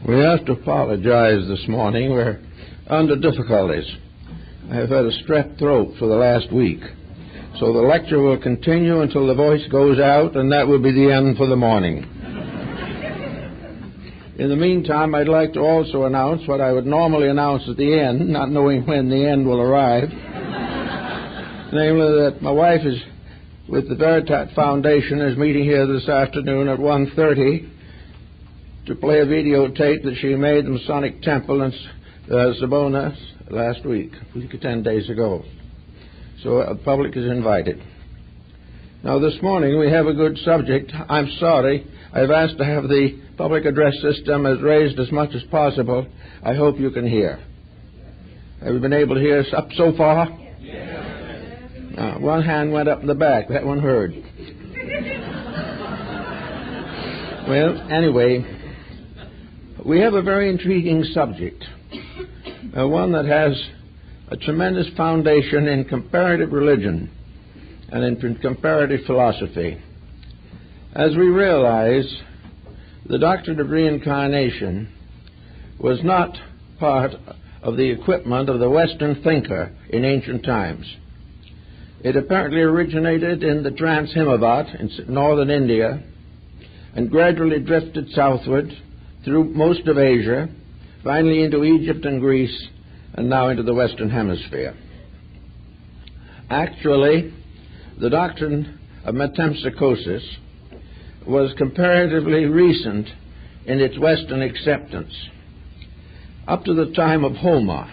We have to apologize this morning. We're under difficulties. I have had a strep throat for the last week. So the lecture will continue until the voice goes out, and that will be the end for the morning. In the meantime, I'd like to also announce what I would normally announce at the end, not knowing when the end will arrive. Namely, that my wife is with the Veritat Foundation is meeting here this afternoon at 1:30 to play a videotape that she made in the Masonic Temple in Sabona last week, 10 days ago. So the public is invited. Now this morning we have a good subject. I'm sorry. I've asked to have the public address system as raised as much as possible. I hope you can hear. Have you been able to hear us up so far? Yes. One hand went up in the back. That one heard. Well, anyway, we have a very intriguing subject, one that has a tremendous foundation in comparative religion and in comparative philosophy. As we realize, the doctrine of reincarnation was not part of the equipment of the Western thinker in ancient times. It apparently originated in the Trans-Himavat in northern India and gradually drifted southward through most of Asia, finally into Egypt and Greece, and now into the Western Hemisphere. Actually, the doctrine of metempsychosis was comparatively recent in its Western acceptance. Up to the time of Homer,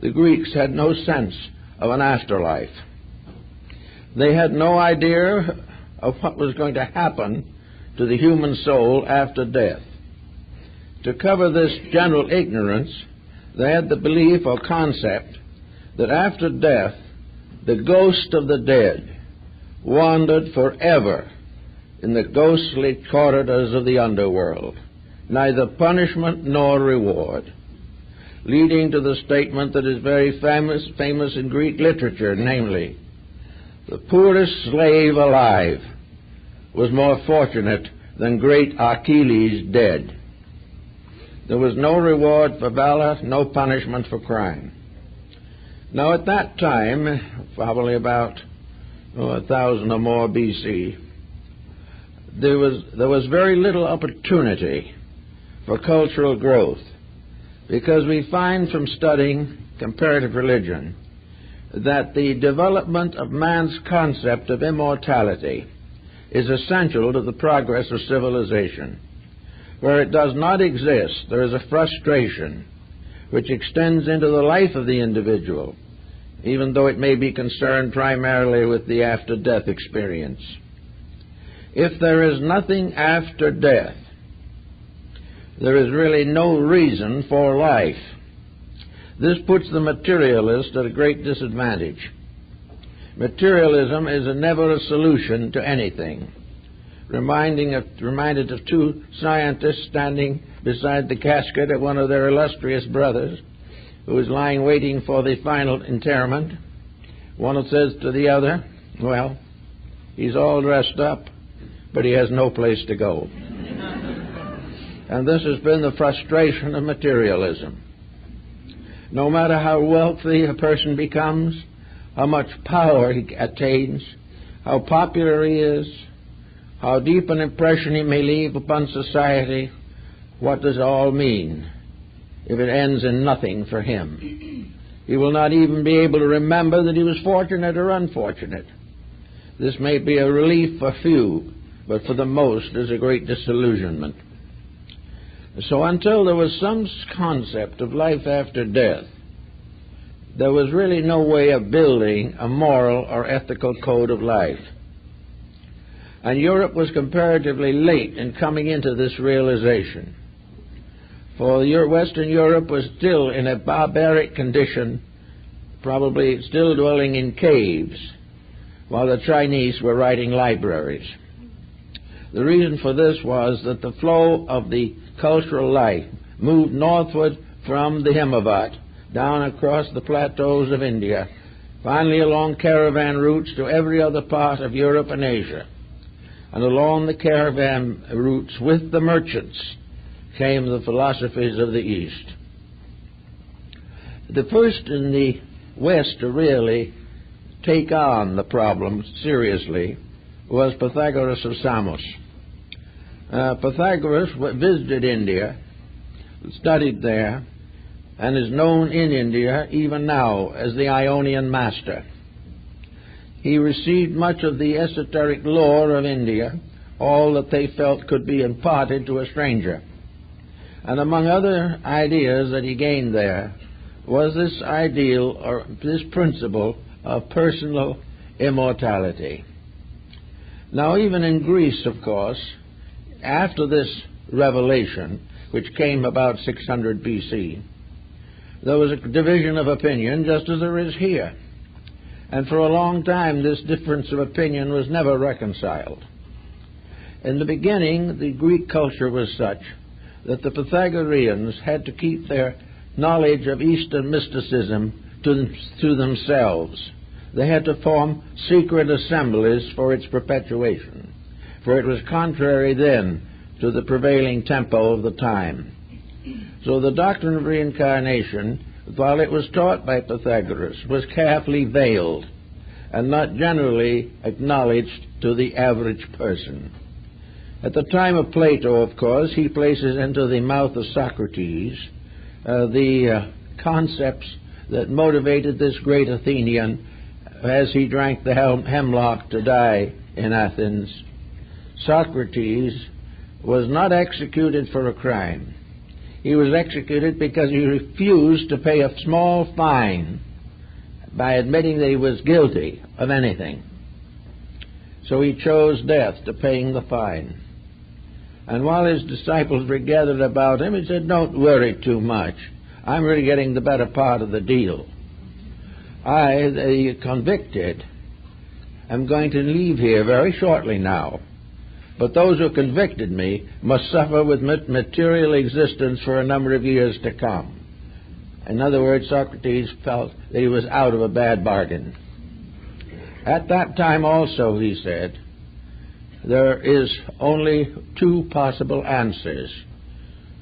the Greeks had no sense of an afterlife. They had no idea of what was going to happen to the human soul after death. To cover this general ignorance, they had the belief or concept that after death, the ghost of the dead wandered forever in the ghostly corridors of the underworld, neither punishment nor reward, leading to the statement that is very famous in Greek literature, namely, the poorest slave alive was more fortunate than great Achilles dead. There was no reward for valor, no punishment for crime. Now at that time, probably about 1,000 or more BC, there was very little opportunity for cultural growth, because we find from studying comparative religion that the development of man's concept of immortality is essential to the progress of civilization. Where it does not exist, there is a frustration which extends into the life of the individual, even though it may be concerned primarily with the after-death experience. If there is nothing after death, there is really no reason for life. This puts the materialist at a great disadvantage. Materialism is never a solution to anything. Reminded of two scientists standing beside the casket of one of their illustrious brothers who was lying waiting for the final interment. One says to the other, well, he's all dressed up, but he has no place to go. And this has been the frustration of materialism. No matter how wealthy a person becomes, how much power he attains, how popular he is, how deep an impression he may leave upon society, what does it all mean if it ends in nothing for him? He will not even be able to remember that he was fortunate or unfortunate. This may be a relief for few, but for the most is a great disillusionment. So until there was some concept of life after death, there was really no way of building a moral or ethical code of life. And Europe was comparatively late in coming into this realization. For Western Europe was still in a barbaric condition, probably still dwelling in caves, while the Chinese were writing libraries. The reason for this was that the flow of the cultural life moved northward from the Himavat, down across the plateaus of India, finally along caravan routes to every other part of Europe and Asia. And along the caravan routes with the merchants came the philosophies of the East. The first in the West to really take on the problem seriously was Pythagoras of Samos. Pythagoras visited India, studied there, and is known in India even now as the Ionian master. He received much of the esoteric lore of India, all that they felt could be imparted to a stranger. And among other ideas that he gained there was this ideal, or this principle, of personal immortality. Now, even in Greece, of course, after this revelation, which came about 600 BC, there was a division of opinion, just as there is here. And for a long time, this difference of opinion was never reconciled. In the beginning, the Greek culture was such that the Pythagoreans had to keep their knowledge of Eastern mysticism to themselves. They had to form secret assemblies for its perpetuation, for it was contrary then to the prevailing tempo of the time. So the doctrine of reincarnation, while it was taught by Pythagoras, was carefully veiled and not generally acknowledged to the average person. At the time of Plato, of course, he places into the mouth of Socrates the concepts that motivated this great Athenian as he drank the hemlock to die in Athens. Socrates was not executed for a crime. He was executed because he refused to pay a small fine by admitting that he was guilty of anything. So he chose death to paying the fine. And while his disciples were gathered about him, he said, "Don't worry too much. I'm really getting the better part of the deal. I, the convicted, am going to leave here very shortly now. But those who convicted me must suffer with material existence for a number of years to come." In other words, Socrates felt that he was out of a bad bargain. At that time also, he said, there is only two possible answers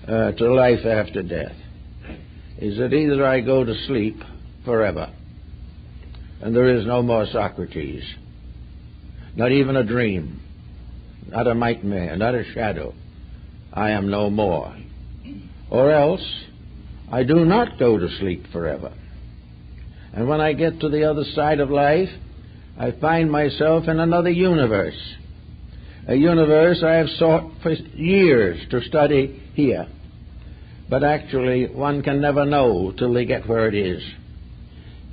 to life after death. Is that either I go to sleep forever, and there is no more Socrates, not even a dream, not a nightmare, not a shadow. I am no more. Or else, I do not go to sleep forever. And when I get to the other side of life, I find myself in another universe. A universe I have sought for years to study here. But actually, one can never know till they get where it is.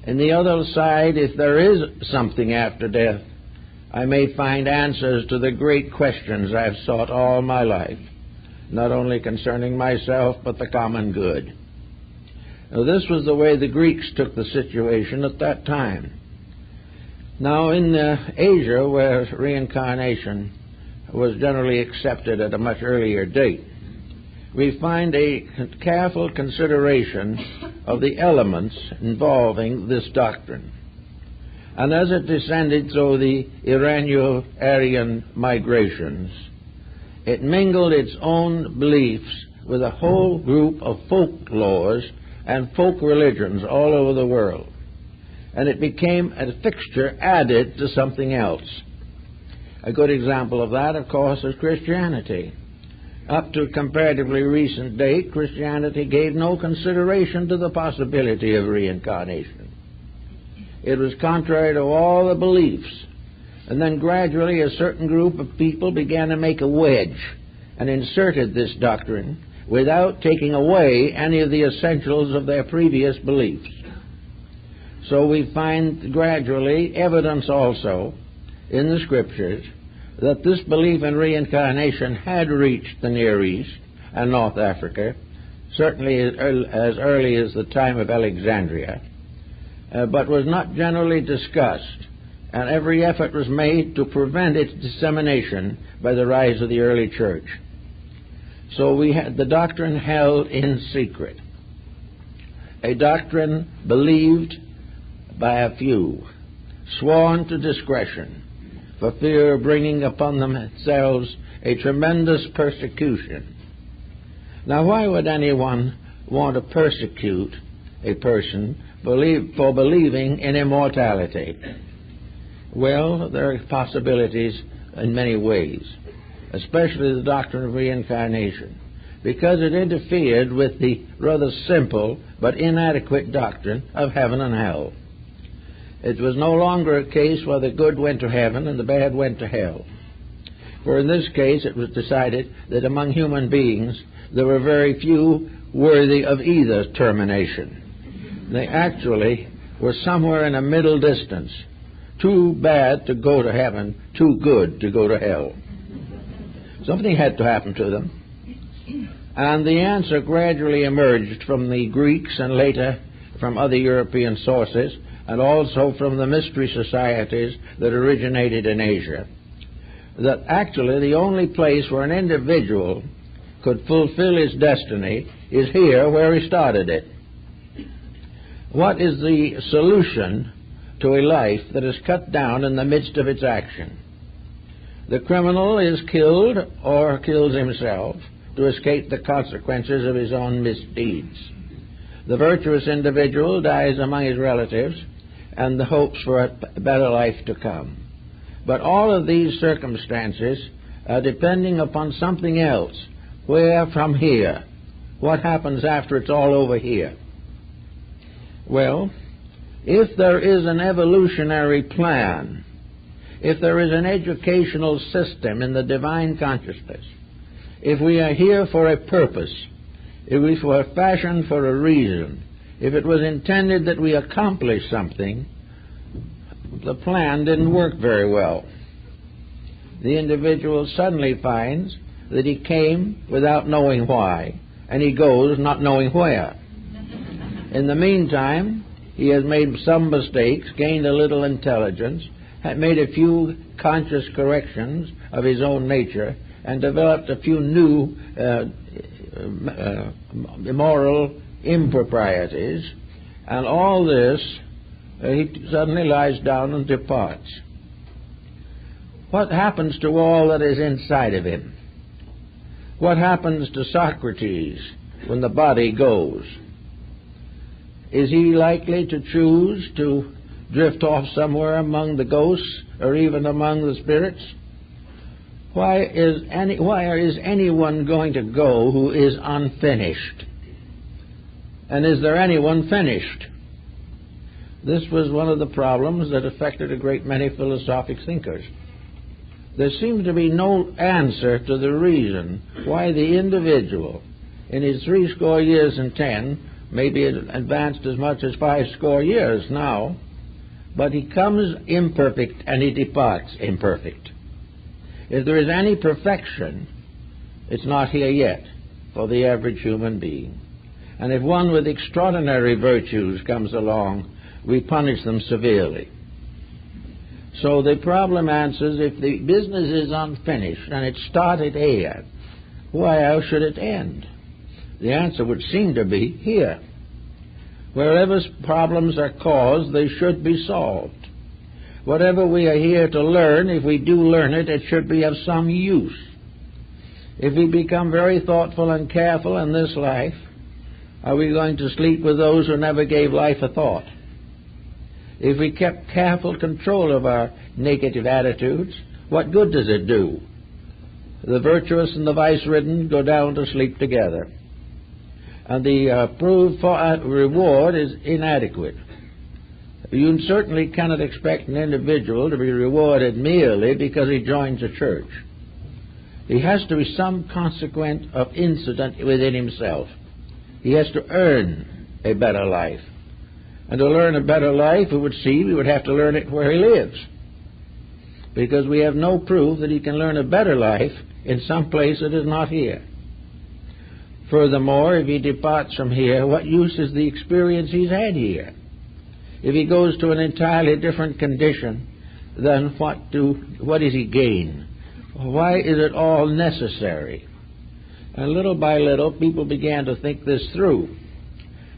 In the other side, if there is something after death, I may find answers to the great questions I've sought all my life, not only concerning myself, but the common good. Now, this was the way the Greeks took the situation at that time. Now, in Asia, where reincarnation was generally accepted at a much earlier date, we find a careful consideration of the elements involving this doctrine. And as it descended through the Iranian-Aryan migrations, it mingled its own beliefs with a whole group of folklores and folk religions all over the world. And it became a fixture added to something else. A good example of that, of course, is Christianity. Up to a comparatively recent date, Christianity gave no consideration to the possibility of reincarnation. It was contrary to all the beliefs. And then gradually a certain group of people began to make a wedge and inserted this doctrine without taking away any of the essentials of their previous beliefs. So we find gradually evidence also in the Scriptures that this belief in reincarnation had reached the Near East and North Africa, certainly as early as the time of Alexandria, but was not generally discussed, and every effort was made to prevent its dissemination by the rise of the early church. So we had the doctrine held in secret, a doctrine believed by a few, sworn to discretion, for fear of bringing upon themselves a tremendous persecution. Now, why would anyone want to persecute a person for believing in immortality? Well, there are possibilities in many ways, especially the doctrine of reincarnation, because it interfered with the rather simple but inadequate doctrine of heaven and hell. It was no longer a case where the good went to heaven and the bad went to hell. For in this case it was decided that among human beings there were very few worthy of either termination. They actually were somewhere in a middle distance, too bad to go to heaven, too good to go to hell. Something had to happen to them. And the answer gradually emerged from the Greeks and later from other European sources, and also from the mystery societies that originated in Asia, that actually the only place where an individual could fulfill his destiny is here where he started it. What is the solution to a life that is cut down in the midst of its action? The criminal is killed or kills himself to escape the consequences of his own misdeeds. The virtuous individual dies among his relatives and the hopes for a better life to come. But all of these circumstances are depending upon something else. Where from here? What happens after it's all over here? Well, if there is an evolutionary plan, if there is an educational system in the divine consciousness, if we are here for a purpose, if we were fashioned for a reason, if it was intended that we accomplish something, the plan didn't work very well. The individual suddenly finds that he came without knowing why, and he goes not knowing where. In the meantime, he has made some mistakes, gained a little intelligence, had made a few conscious corrections of his own nature, and developed a few new moral improprieties, and all this, he suddenly lies down and departs. What happens to all that is inside of him? What happens to Socrates when the body goes? Is he likely to choose to drift off somewhere among the ghosts or even among the spirits? Why is anyone going to go who is unfinished? And is there anyone finished? This was one of the problems that affected a great many philosophic thinkers. There seems to be no answer to the reason why the individual, in his 80 years and 10, maybe advanced as much as 50 years now, but he comes imperfect and he departs imperfect. If there is any perfection, it's not here yet for the average human being. And if one with extraordinary virtues comes along, we punish them severely. So the problem answers, if the business is unfinished and it started here, why else should it end? The answer would seem to be here. Wherever problems are caused, they should be solved. Whatever we are here to learn, if we do learn it, it should be of some use. If we become very thoughtful and careful in this life, are we going to sleep with those who never gave life a thought? If we kept careful control of our negative attitudes, what good does it do? The virtuous and the vice-ridden go down to sleep together. And the approved reward is inadequate. You certainly cannot expect an individual to be rewarded merely because he joins a church. There has to be some consequent of incident within himself. He has to earn a better life. And to learn a better life, it would seem, he would have to learn it where he lives. Because we have no proof that he can learn a better life in some place that is not here. Furthermore, if he departs from here, what use is the experience he's had here? If he goes to an entirely different condition, then what does he gain? Why is it all necessary? And little by little, people began to think this through.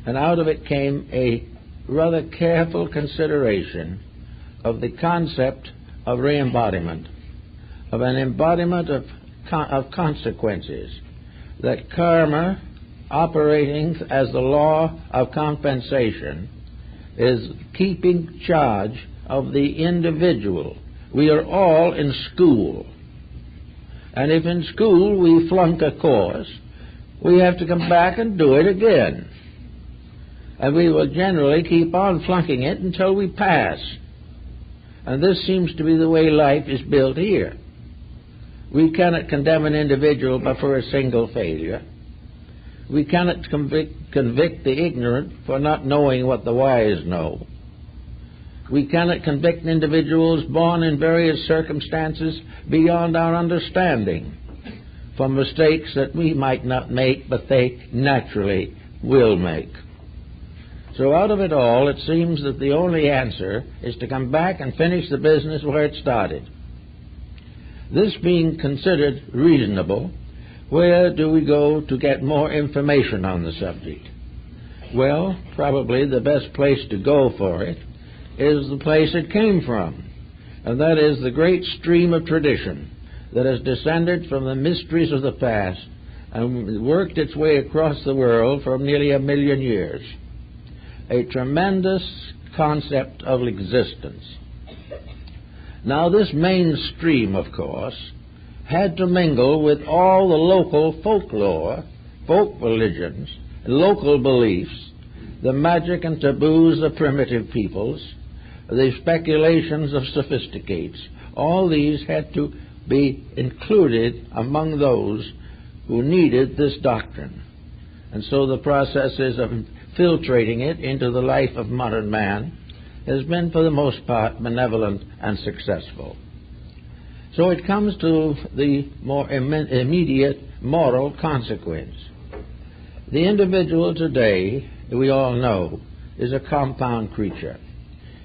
And out of it came a rather careful consideration of the concept of re-embodiment, of an embodiment of consequences, that karma, operating as the law of compensation, is keeping charge of the individual. We are all in school. And if in school we flunk a course, we have to come back and do it again. And we will generally keep on flunking it until we pass. And this seems to be the way life is built here. We cannot condemn an individual but for a single failure. We cannot convict the ignorant for not knowing what the wise know. We cannot convict individuals born in various circumstances beyond our understanding for mistakes that we might not make, but they naturally will make. So out of it all, it seems that the only answer is to come back and finish the business where it started. This being considered reasonable, where do we go to get more information on the subject? Well, probably the best place to go for it is the place it came from, and that is the great stream of tradition that has descended from the mysteries of the past and worked its way across the world for nearly 1 million years. A tremendous concept of existence. Now, this mainstream, of course, had to mingle with all the local folklore, folk religions, local beliefs, the magic and taboos of primitive peoples, the speculations of sophisticates. All these had to be included among those who needed this doctrine. And so the processes of filtrating it into the life of modern man has been, for the most part, benevolent and successful. So it comes to the more immediate moral consequence. The individual today, we all know, is a compound creature.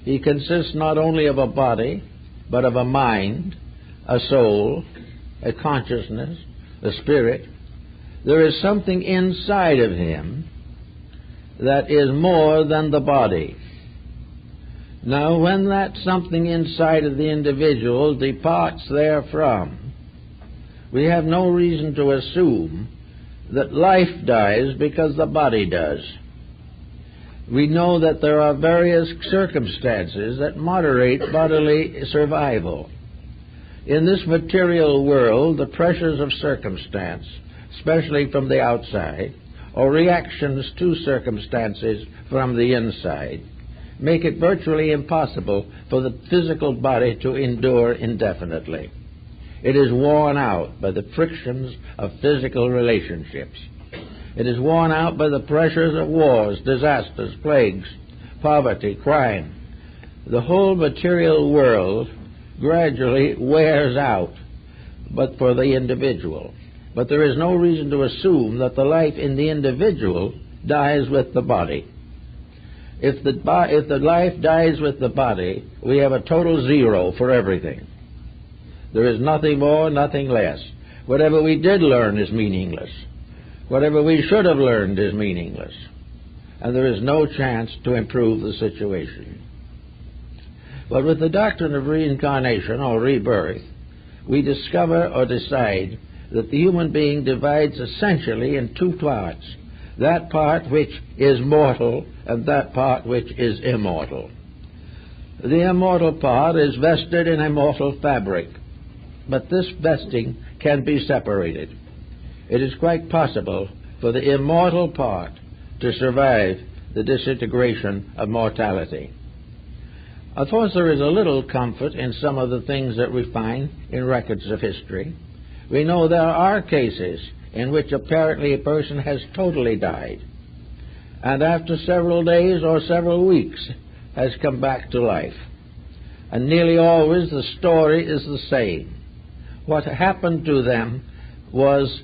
He consists not only of a body, but of a mind, a soul, a consciousness, a spirit. There is something inside of him that is more than the body. Now, when that something inside of the individual departs therefrom, we have no reason to assume that life dies because the body does. We know that there are various circumstances that moderate bodily survival. In this material world, the pressures of circumstance, especially from the outside, or reactions to circumstances from the inside, make it virtually impossible for the physical body to endure indefinitely. It is worn out by the frictions of physical relationships. It is worn out by the pressures of wars, disasters, plagues, poverty, crime. The whole material world gradually wears out, but for the individual. But there is no reason to assume that the life in the individual dies with the body. If the life dies with the body, we have a total zero for everything. There is nothing more, nothing less. Whatever we did learn is meaningless. Whatever we should have learned is meaningless. And there is no chance to improve the situation. But with the doctrine of reincarnation or rebirth, we discover or decide that the human being divides essentially in two parts. That part which is mortal and that part which is immortal. The immortal part is vested in a mortal fabric, but this vesting can be separated. It is quite possible for the immortal part to survive the disintegration of mortality. Of course, there is a little comfort in some of the things that we find in records of history. We know there are cases in which apparently a person has totally died, and after several days or several weeks has come back to life. And nearly always the story is the same. What happened to them was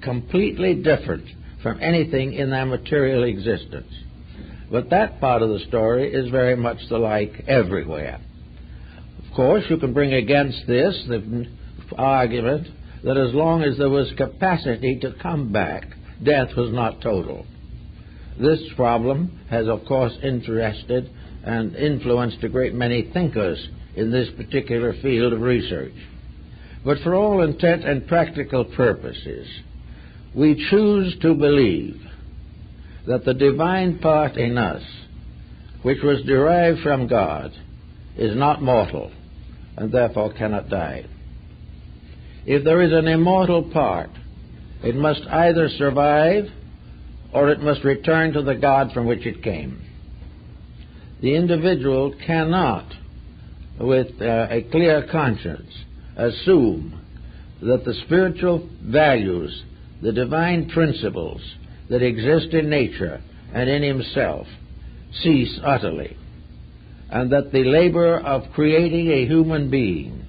completely different from anything in their material existence. But that part of the story is very much the like everywhere. Of course, you can bring against this the argument that as long as there was capacity to come back, death was not total. This problem has, of course, interested and influenced a great many thinkers in this particular field of research. But for all intent and practical purposes, we choose to believe that the divine part in us, which was derived from God, is not mortal and therefore cannot die. If there is an immortal part, it must either survive or it must return to the God from which it came. The individual cannot, with a clear conscience, assume that the spiritual values, the divine principles that exist in nature and in himself cease utterly, and that the labor of creating a human being,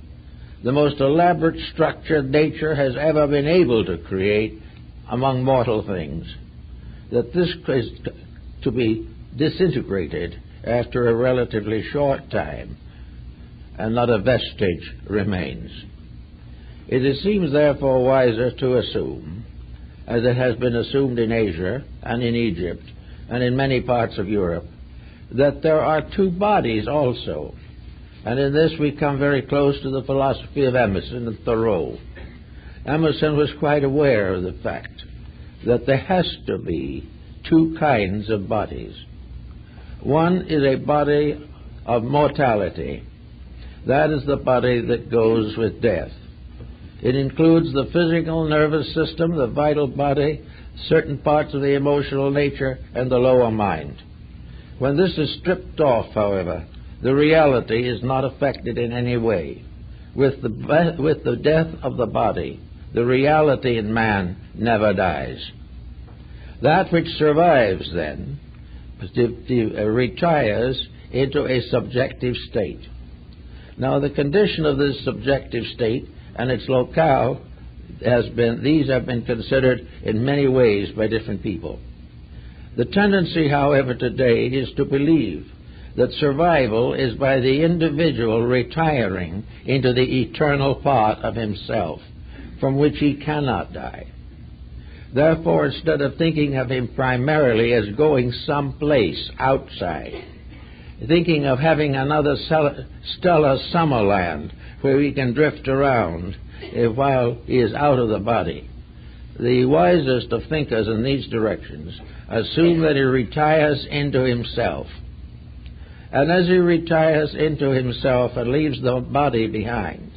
the most elaborate structure nature has ever been able to create among mortal things, that this is to be disintegrated after a relatively short time, and not a vestige remains. It seems therefore wiser to assume, as it has been assumed in Asia and in Egypt and in many parts of Europe, that there are two bodies also. And in this we come very close to the philosophy of Emerson and Thoreau. Emerson was quite aware of the fact that there has to be two kinds of bodies. One is a body of mortality. That is the body that goes with death. It includes the physical nervous system, the vital body, certain parts of the emotional nature, and the lower mind. When this is stripped off, however, the reality is not affected in any way. With the death of the body, the reality in man never dies. That which survives, then, retires into a subjective state. Now, the condition of this subjective state and its locale these have been considered in many ways by different people. The tendency, however, today is to believe that survival is by the individual retiring into the eternal part of himself, from which he cannot die. Therefore, instead of thinking of him primarily as going someplace outside, thinking of having another stellar summerland where he can drift around while he is out of the body, the wisest of thinkers in these directions assume that he retires into himself. And as he retires into himself and leaves the body behind,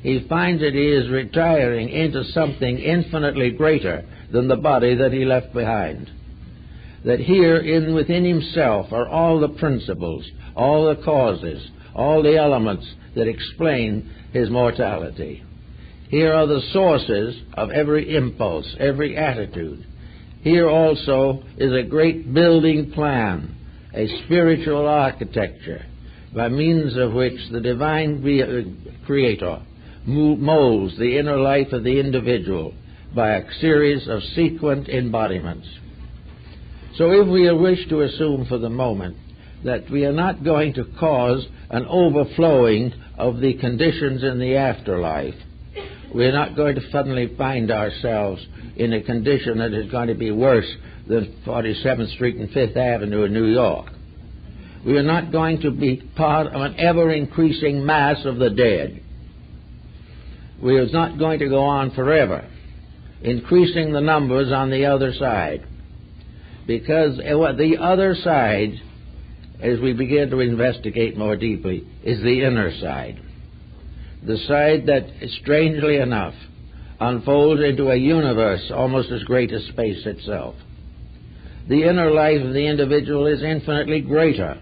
he finds that he is retiring into something infinitely greater than the body that he left behind. That here within himself are all the principles, all the causes, all the elements that explain his mortality. Here are the sources of every impulse, every attitude. Here also is a great building plan, a spiritual architecture, by means of which the divine Creator molds the inner life of the individual by a series of sequent embodiments. So if we wish to assume for the moment that we are not going to cause an overflowing of the conditions in the afterlife, we are not going to suddenly find ourselves in a condition that is going to be worse than 47th Street and 5th Avenue in New York. We are not going to be part of an ever-increasing mass of the dead. We are not going to go on forever, increasing the numbers on the other side. Because the other side, as we begin to investigate more deeply, is the inner side. The side that, strangely enough, unfolds into a universe almost as great as space itself. The inner life of the individual is infinitely greater,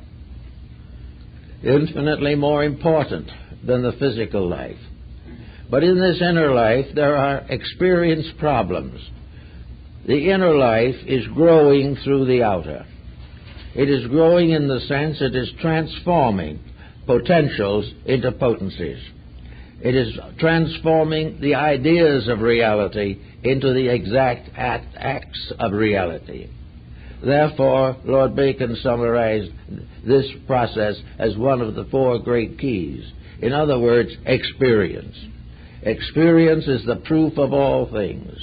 infinitely more important than the physical life. But in this inner life, there are experience problems. The inner life is growing through the outer. It is growing in the sense it is transforming potentials into potencies. It is transforming the ideas of reality into the exact acts of reality. Therefore, Lord Bacon summarized this process as one of the four great keys. In other words, experience. Experience is the proof of all things.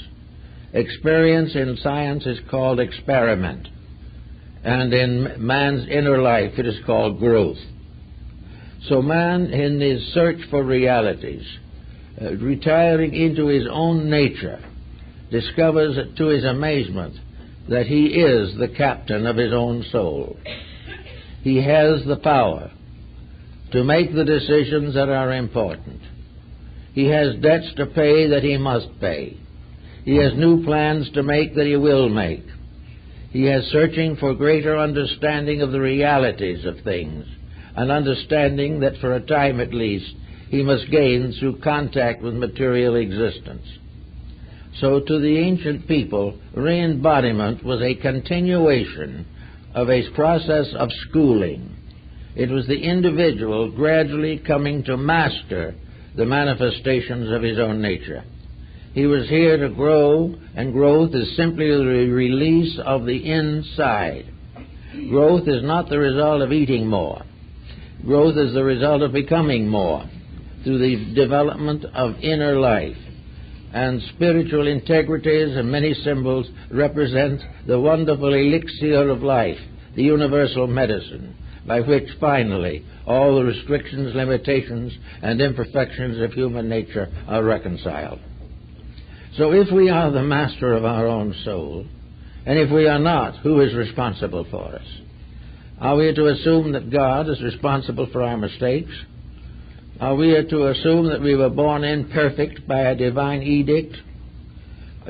Experience in science is called experiment, and in man's inner life it is called growth. So man, in his search for realities, retiring into his own nature, discovers to his amazement that he is the captain of his own soul. He has the power to make the decisions that are important. He has debts to pay that he must pay. He has new plans to make that he will make. He is searching for greater understanding of the realities of things, an understanding that for a time at least he must gain through contact with material existence. So to the ancient people, re-embodiment was a continuation of a process of schooling. It was the individual gradually coming to master the manifestations of his own nature. He was here to grow, and growth is simply the release of the inside. Growth is not the result of eating more. Growth is the result of becoming more through the development of inner life. And spiritual integrities and many symbols represent the wonderful elixir of life, the universal medicine, by which finally all the restrictions, limitations, and imperfections of human nature are reconciled. So if we are the master of our own soul, and if we are not, who is responsible for us? Are we to assume that God is responsible for our mistakes? Are we to assume that we were born imperfect by a divine edict?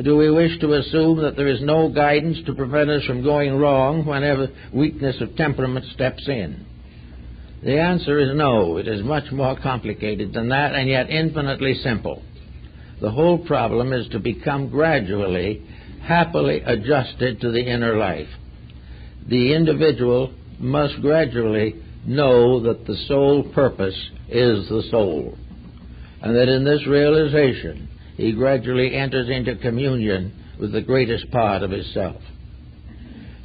Do we wish to assume that there is no guidance to prevent us from going wrong whenever weakness of temperament steps in? The answer is no. It is much more complicated than that, and yet infinitely simple. The whole problem is to become gradually, happily adjusted to the inner life. The individual must gradually know that the sole purpose is the soul, and that in this realization he gradually enters into communion with the greatest part of his self.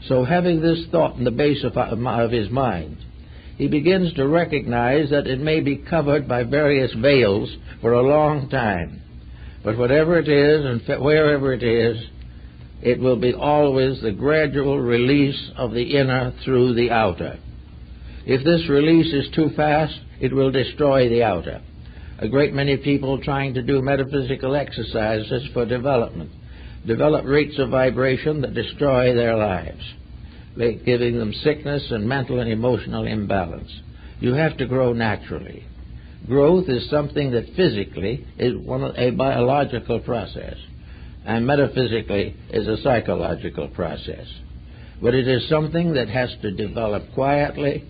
So having this thought in the base of his mind, he begins to recognize that it may be covered by various veils for a long time, but whatever it is and wherever it is, it will be always the gradual release of the inner through the outer. If this release is too fast, it will destroy the outer. A great many people trying to do metaphysical exercises for development develop rates of vibration that destroy their lives, giving them sickness and mental and emotional imbalance. You have to grow naturally. Growth is something that physically is a biological process, and metaphysically is a psychological process. But it is something that has to develop quietly,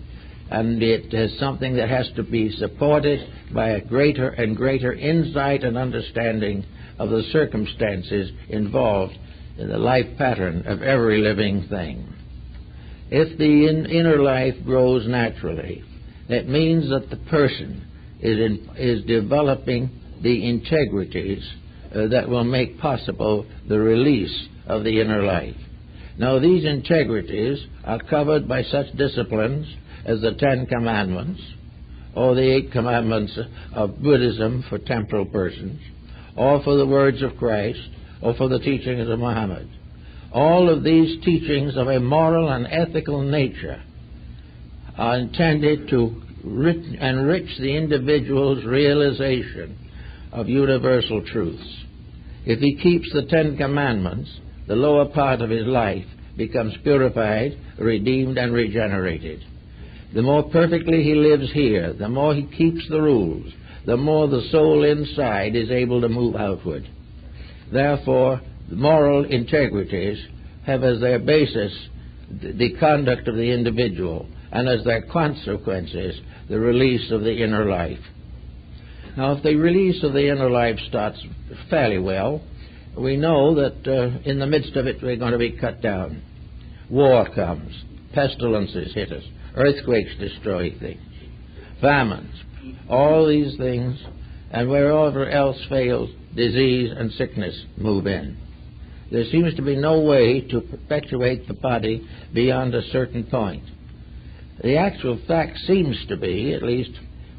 and it is something that has to be supported by a greater and greater insight and understanding of the circumstances involved in the life pattern of every living thing. If the inner life grows naturally, it means that the person is developing the integrities that will make possible the release of the inner life. Now, these integrities are covered by such disciplines as the 10 Commandments, or the 8 Commandments of Buddhism for temporal persons, or for the words of Christ, or for the teachings of Muhammad. All of these teachings of a moral and ethical nature are intended to enrich the individual's realization of universal truths. If he keeps the 10 Commandments, the lower part of his life becomes purified, redeemed, and regenerated. The more perfectly he lives here, the more he keeps the rules, the more the soul inside is able to move outward. Therefore, the moral integrities have as their basis the conduct of the individual, and as their consequences, the release of the inner life. Now, if the release of the inner life starts fairly well, we know that in the midst of it we're going to be cut down. War comes, pestilences hit us, earthquakes destroy things, famines, all these things, and wherever else fails, disease and sickness move in. There seems to be no way to perpetuate the body beyond a certain point. The actual fact seems to be, at least,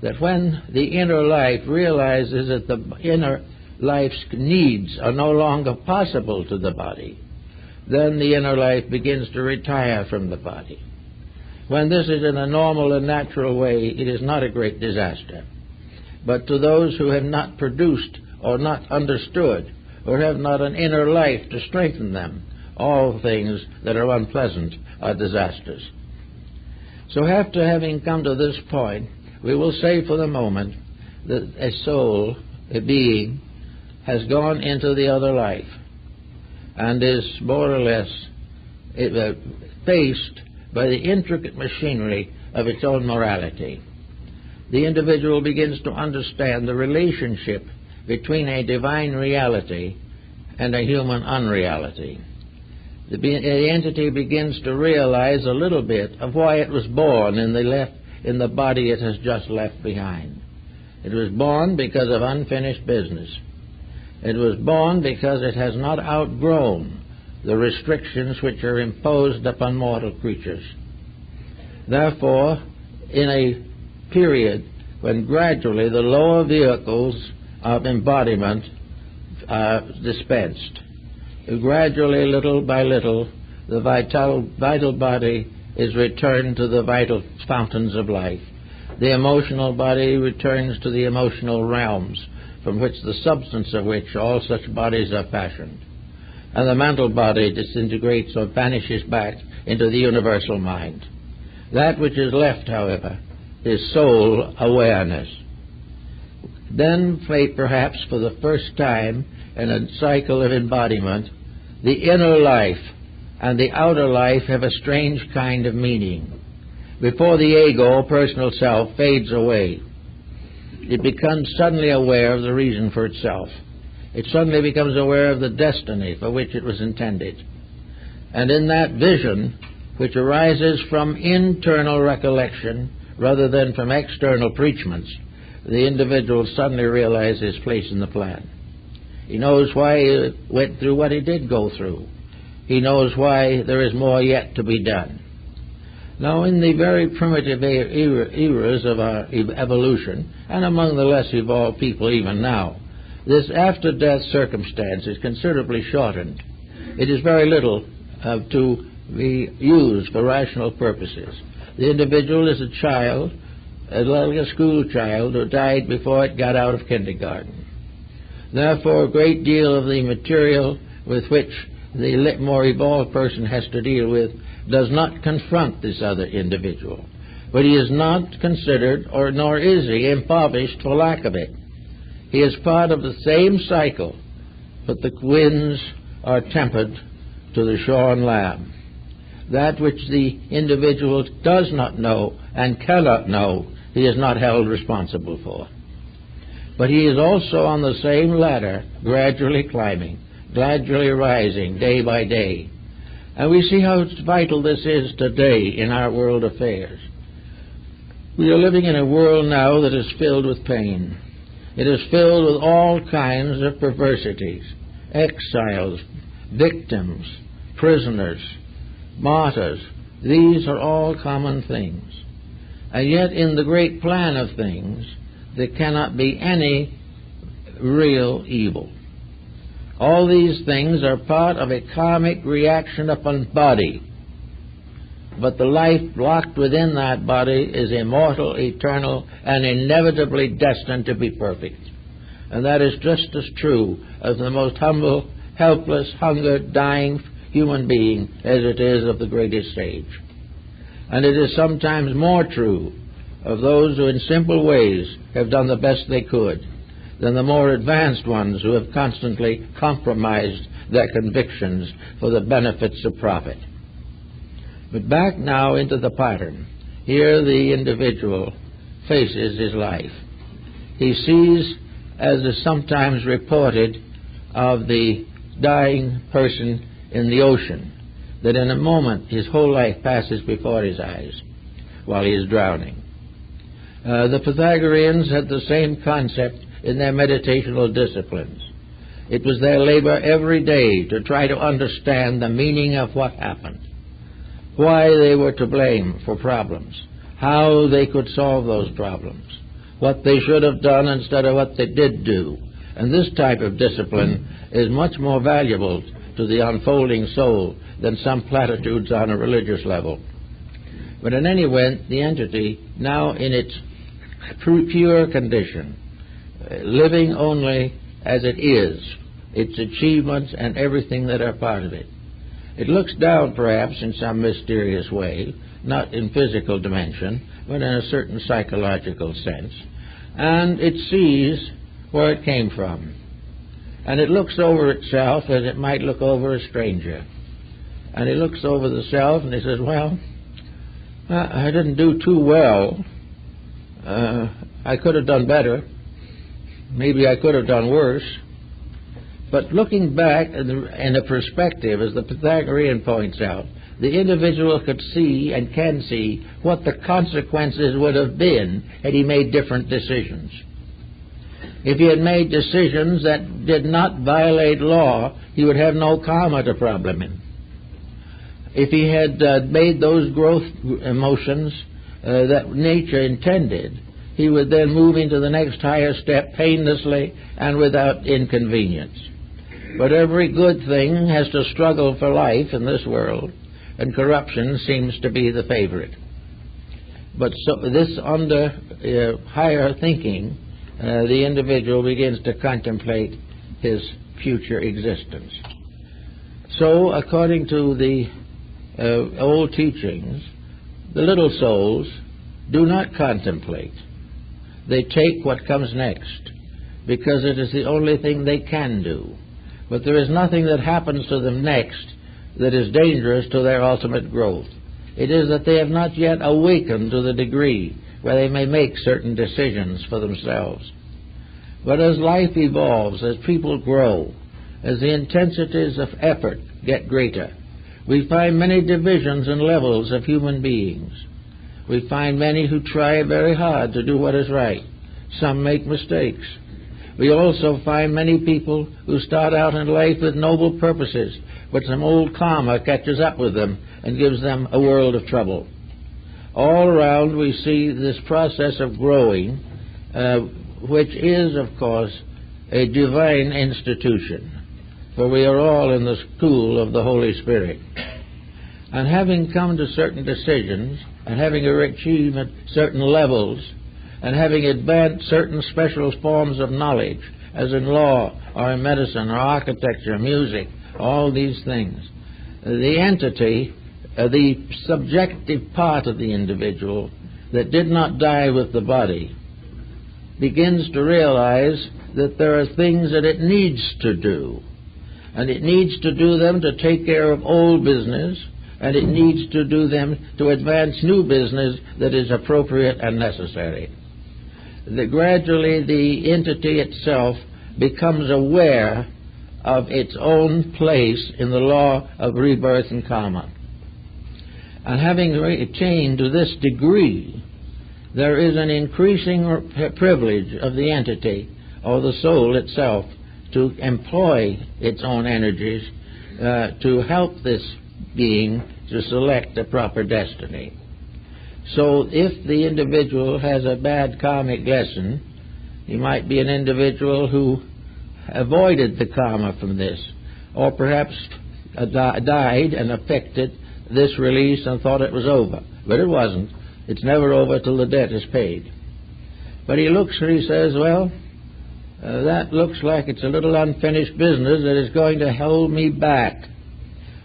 that when the inner life realizes that the inner life's needs are no longer possible to the body, then the inner life begins to retire from the body. When this is in a normal and natural way, it is not a great disaster. But to those who have not produced or not understood or have not an inner life to strengthen them. All things that are unpleasant are disasters. So after having come to this point, we will say for the moment that a soul, a being, has gone into the other life and is more or less faced by the intricate machinery of its own morality. The individual begins to understand the relationship between a divine reality and a human unreality. The entity begins to realize a little bit of why it was born in the body it has just left behind. It was born because of unfinished business. It was born because it has not outgrown the restrictions which are imposed upon mortal creatures. Therefore, in a period when gradually the lower vehicles of embodiment are dispensed, gradually, little by little, the vital body is returned to the vital fountains of life. The emotional body returns to the emotional realms from which the substance of which all such bodies are fashioned. And the mental body disintegrates or vanishes back into the universal mind. That which is left, however, is soul awareness. Then, perhaps for the first time in a cycle of embodiment, the inner life and the outer life have a strange kind of meaning. Before the ego, personal self, fades away, it becomes suddenly aware of the reason for itself. It suddenly becomes aware of the destiny for which it was intended. And in that vision, which arises from internal recollection rather than from external preachments, the individual suddenly realizes his place in the plan. He knows why he went through what he did go through. He knows why there is more yet to be done. Now, in the very primitive eras of our evolution, and among the less evolved people even now, this after-death circumstance is considerably shortened. It is very little to be used for rational purposes. The individual is a child, like a school child who died before it got out of kindergarten. Therefore, a great deal of the material with which the more evolved person has to deal with does not confront this other individual. But he is not considered, nor is he impoverished for lack of it. He is part of the same cycle, but the winds are tempered to the shorn lamb. That which the individual does not know and cannot know, he is not held responsible for. But he is also on the same ladder, gradually climbing, gradually rising day by day. And we see how vital this is today in our world affairs. We are living in a world now that is filled with pain. It is filled with all kinds of perversities, exiles, victims, prisoners, martyrs. These are all common things. And yet in the great plan of things, there cannot be any real evil. All these things are part of a karmic reaction upon body. But the life locked within that body is immortal, eternal, and inevitably destined to be perfect. And that is just as true of the most humble, helpless, hungered, dying human being as it is of the greatest sage. And it is sometimes more true of those who in simple ways have done the best they could than the more advanced ones who have constantly compromised their convictions for the benefits of profit. But back now into the pattern. Here the individual faces his life. He sees, as is sometimes reported of the dying person in the ocean, that in a moment his whole life passes before his eyes while he is drowning. The Pythagoreans had the same concept in their meditational disciplines. It was their labor every day to try to understand the meaning of what happened, why they were to blame for problems, how they could solve those problems, what they should have done instead of what they did do. And this type of discipline is much more valuable to the unfolding soul than some platitudes on a religious level. But in any event, the entity, now in its pure condition, living only as it is, its achievements, and everything that are part of it. It looks down, perhaps, in some mysterious way, not in physical dimension, but in a certain psychological sense, and it sees where it came from. And it looks over itself as it might look over a stranger. And it looks over the self and it says, well, I didn't do too well. I could have done better. Maybe I could have done worse. But looking back in a perspective, as the Pythagorean points out, the individual could see and can see what the consequences would have been had he made different decisions. If he had made decisions that did not violate law, he would have no karma to problem him. If he had made those growth emotions that nature intended, he would then move into the next higher step painlessly and without inconvenience. But every good thing has to struggle for life in this world, and corruption seems to be the favorite. But so this under higher thinking, the individual begins to contemplate his future existence. So, according to the old teachings, the little souls do not contemplate. They take what comes next, because it is the only thing they can do. But there is nothing that happens to them next that is dangerous to their ultimate growth. It is that they have not yet awakened to the degree where they may make certain decisions for themselves. But as life evolves, as people grow, as the intensities of effort get greater, we find many divisions and levels of human beings. We find many who try very hard to do what is right. Some make mistakes. We also find many people who start out in life with noble purposes, but some old karma catches up with them and gives them a world of trouble. All around we see this process of growing, which is, of course, a divine institution, for we are all in the school of the Holy Spirit. And having come to certain decisions, and having achieved certain levels, and having advanced certain special forms of knowledge, as in law, or in medicine, or architecture, music, all these things, the entity, the subjective part of the individual that did not die with the body, begins to realize that there are things that it needs to do. And it needs to do them to take care of old business, and it needs to do them to advance new business that is appropriate and necessary. Gradually the entity itself becomes aware of its own place in the law of rebirth and karma. And having attained to this degree, there is an increasing privilege of the entity, or the soul itself, to employ its own energies to help this being to select a proper destiny. So if the individual has a bad karmic lesson, he might be an individual who avoided the karma from this, or perhaps died and affected this release and thought it was over. But it wasn't. It's never over till the debt is paid. But he looks and he says, well, that looks like it's a little unfinished business that is going to hold me back.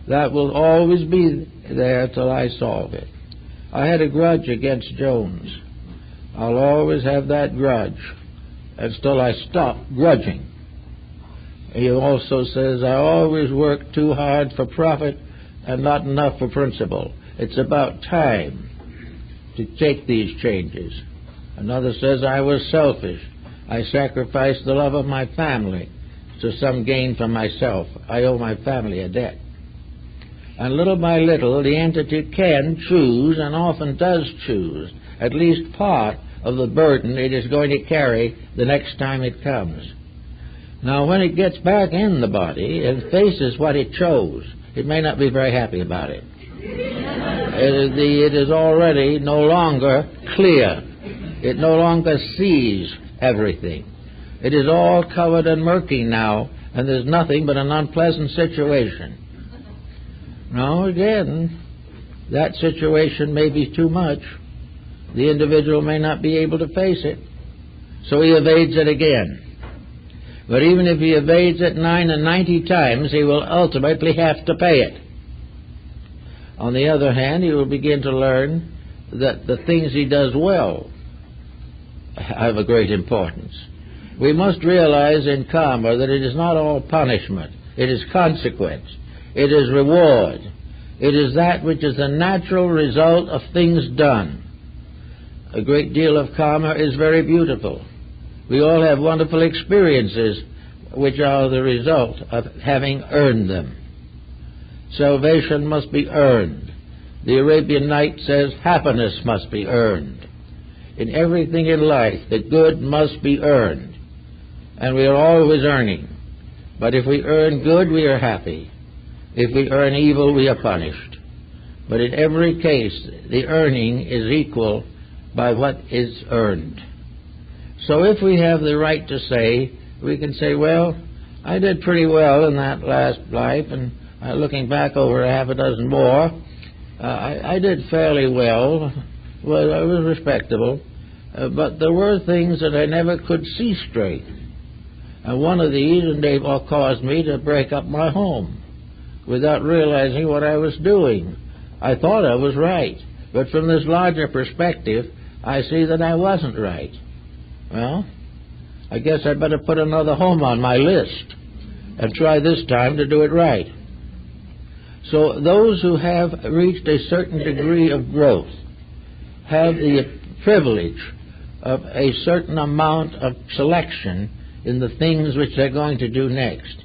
That will always be there till I solve it. I had a grudge against Jones. I'll always have that grudge until I stop grudging. He also says, I always work too hard for profit and not enough for principle. It's about time to take these changes. Another says, I was selfish. I sacrificed the love of my family to some gain for myself. I owe my family a debt. And little by little, the entity can choose, and often does choose, at least part of the burden it is going to carry the next time it comes. Now, when it gets back in the body and faces what it chose, it may not be very happy about it. It is already no longer clear. It no longer sees everything. It is all covered and murky now, and there's nothing but an unpleasant situation. Now, again, that situation may be too much. The individual may not be able to face it, so he evades it again. But even if he evades it 99 times, he will ultimately have to pay it. On the other hand, he will begin to learn that the things he does well have a great importance. We must realize in karma that it is not all punishment. It is consequence. It is reward. It is that which is the natural result of things done. A great deal of karma is very beautiful. We all have wonderful experiences which are the result of having earned them. Salvation must be earned. The Arabian Nights says happiness must be earned. In everything in life, the good must be earned. And we are always earning. But if we earn good, we are happy. If we earn evil, we are punished. But in every case, the earning is equal by what is earned. So if we have the right to say, we can say, well, I did pretty well in that last life, and looking back over half a dozen more, I did fairly well. Well, I was respectable, but there were things that I never could see straight. And one of these, and they all caused me to break up my home without realizing what I was doing. I thought I was right, but from this larger perspective, I see that I wasn't right. Well, I guess I'd better put another home on my list and try this time to do it right. So those who have reached a certain degree of growth have the privilege of a certain amount of selection in the things which they're going to do next.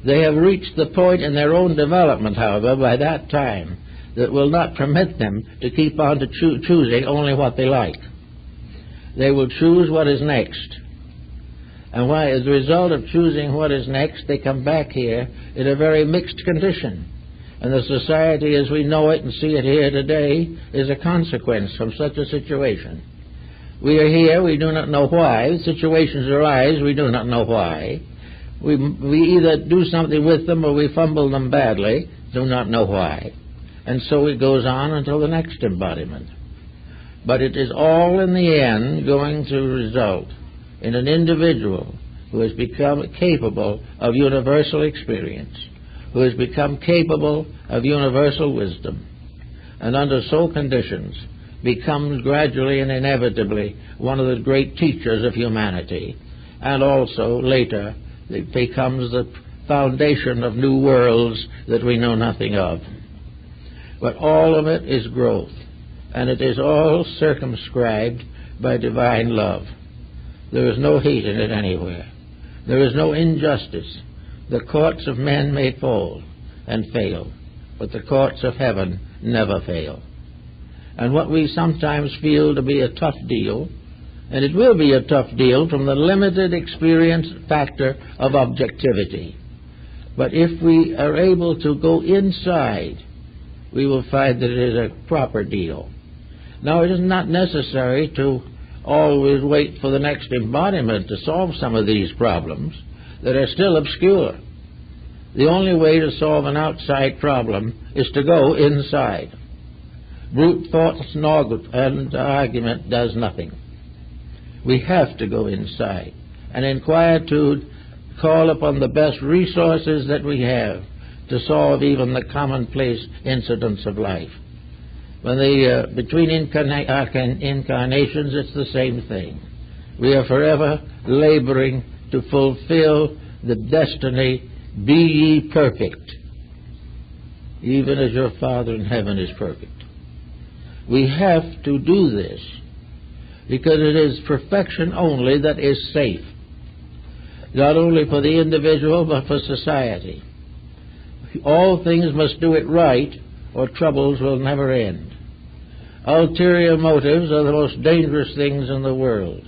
They have reached the point in their own development, however, by that time, that will not permit them to keep on to choosing only what they like. They will choose what is next. And why, as a result of choosing what is next, they come back here in a very mixed condition. And the society as we know it and see it here today is a consequence from such a situation. We are here, we do not know why. Situations arise, we do not know why. We either do something with them or we fumble them badly, do not know why. And so it goes on until the next embodiment. But it is all in the end going to result in an individual who has become capable of universal experience, who has become capable of universal wisdom, and under so conditions becomes gradually and inevitably one of the great teachers of humanity, and also later it becomes the foundation of new worlds that we know nothing of. But all of it is growth, and it is all circumscribed by divine love. There is no hate in it anywhere. There is no injustice. The courts of men may fall and fail, but the courts of heaven never fail. And what we sometimes feel to be a tough deal, and it will be a tough deal from the limited experience factor of objectivity. But if we are able to go inside, we will find that it is a proper deal. Now, it is not necessary to always wait for the next embodiment to solve some of these problems that are still obscure. The only way to solve an outside problem is to go inside. Brute force and argument does nothing. We have to go inside and in quietude call upon the best resources that we have to solve even the commonplace incidents of life. Between incarnations, it's the same thing. We are forever laboring to fulfill the destiny, be ye perfect, even as your Father in heaven is perfect. We have to do this because it is perfection only that is safe, not only for the individual but for society. All things must do it right or troubles will never end. Ulterior motives are the most dangerous things in the world,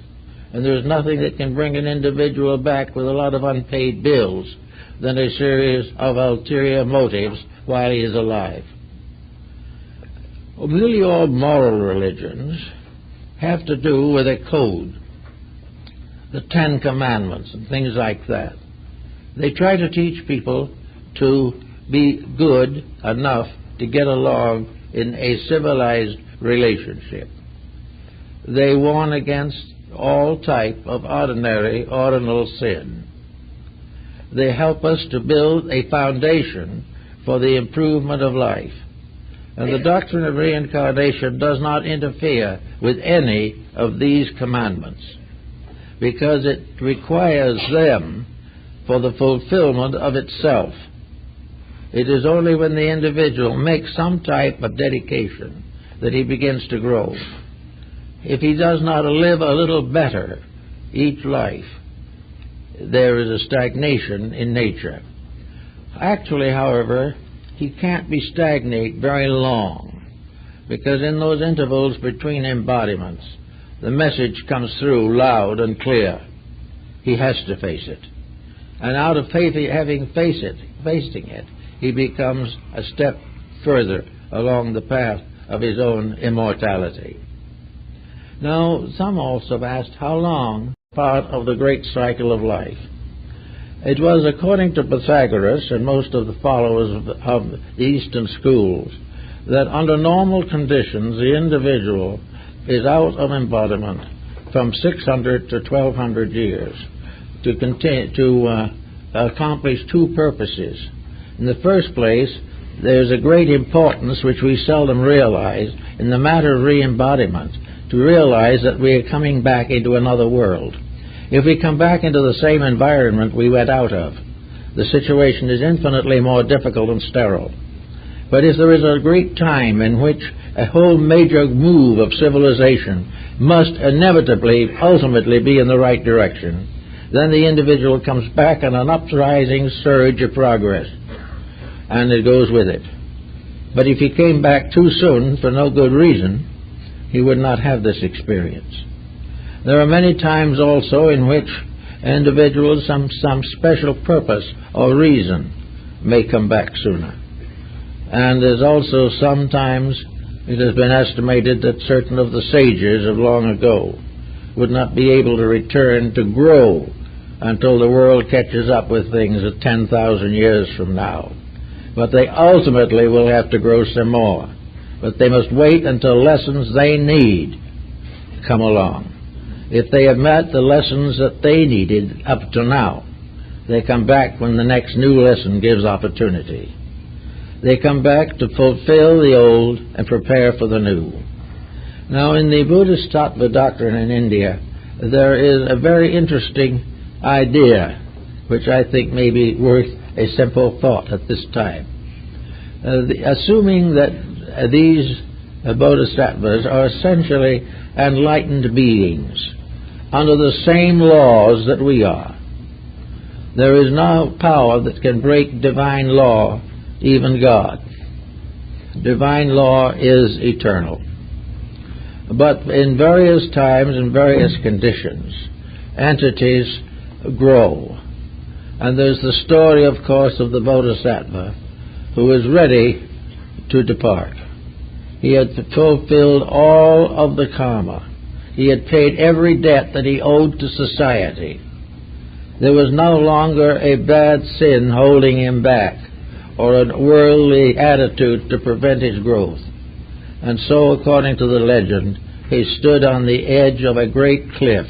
and there's nothing that can bring an individual back with a lot of unpaid bills than a series of ulterior motives while he is alive. Well, nearly all moral religions have to do with a code, the Ten Commandments and things like that. They try to teach people to be good enough to get along in a civilized relationship. They warn against all type of ordinary, ordinal sin. they help us to build a foundation for the improvement of life. And the doctrine of reincarnation does not interfere with any of these commandments, because it requires them for the fulfillment of itself. It is only when the individual makes some type of dedication that he begins to grow. If he does not live a little better each life, there is a stagnation in nature. Actually, however, he can't be stagnate very long, because in those intervals between embodiments, the message comes through loud and clear. He has to face it. And out of facing it, he becomes a step further along the path of his own immortality. Now, some also have asked how long part of the great cycle of life. It was, according to Pythagoras and most of the followers of the Eastern schools, that under normal conditions the individual is out of embodiment from 600 to 1200 years to accomplish two purposes. In the first place, there's a great importance which we seldom realize in the matter of re-embodiment, to realize that we are coming back into another world. If we come back into the same environment we went out of, the situation is infinitely more difficult and sterile. But if there is a great time in which a whole major move of civilization must inevitably, ultimately be in the right direction, then the individual comes back on an uprising surge of progress, and it goes with it. But if he came back too soon for no good reason, he would not have this experience. There are many times also in which individuals, some special purpose or reason, may come back sooner. And there's also sometimes it has been estimated that certain of the sages of long ago would not be able to return to grow until the world catches up with things at 10,000 years from now. But they ultimately will have to grow some more. But they must wait until lessons they need come along. If they have met the lessons that they needed up to now, they come back when the next new lesson gives opportunity. They come back to fulfill the old and prepare for the new. Now, in the Buddhist Tattva doctrine in India, there is a very interesting idea which I think may be worth a simple thought at this time. Assuming that these bodhisattvas are essentially enlightened beings under the same laws that we are, there is no power that can break divine law, even God. Divine law is eternal. But in various times and various conditions, entities grow. And there's the story, of course, of the bodhisattva who is ready to depart. He had fulfilled all of the karma. He had paid every debt that he owed to society. There was no longer a bad sin holding him back, or a worldly attitude to prevent his growth. And so, according to the legend, he stood on the edge of a great cliff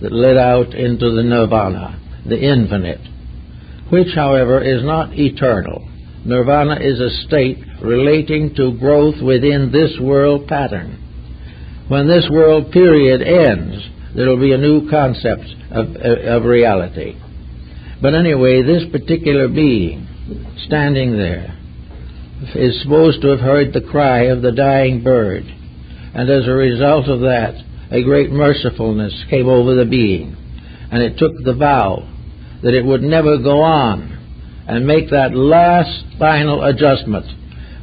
that led out into the nirvana, the infinite, which, however, is not eternal. Nirvana is a state relating to growth within this world pattern. When this world period ends, there will be a new concept of reality. But anyway, this particular being, standing there, is supposed to have heard the cry of the dying bird, and as a result of that, a great mercifulness came over the being, and it took the vow that it would never go on and make that last final adjustment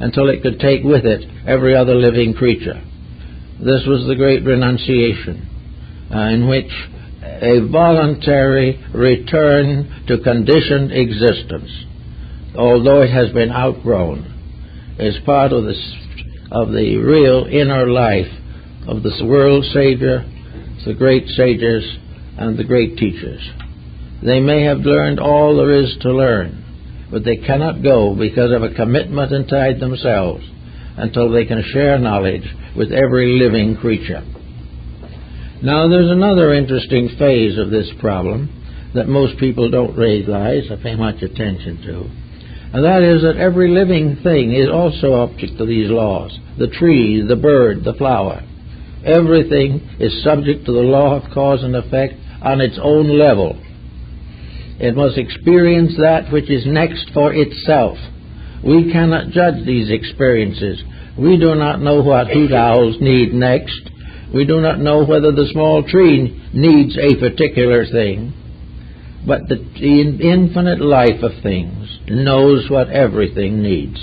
until it could take with it every other living creature. This was the great renunciation, in which a voluntary return to conditioned existence, although it has been outgrown, is part of the real inner life of the world Savior, the great sages, and the great teachers. They may have learned all there is to learn, but they cannot go because of a commitment inside themselves until they can share knowledge with every living creature. Now, there's another interesting phase of this problem, that most people don't realize or pay much attention to. And that is that every living thing is also object to these laws. The tree, the bird, the flower. Everything is subject to the law of cause and effect on its own level. It must experience that which is next for itself. We cannot judge these experiences. We do not know what hoot owls need next. We do not know whether the small tree needs a particular thing. But the infinite life of things knows what everything needs.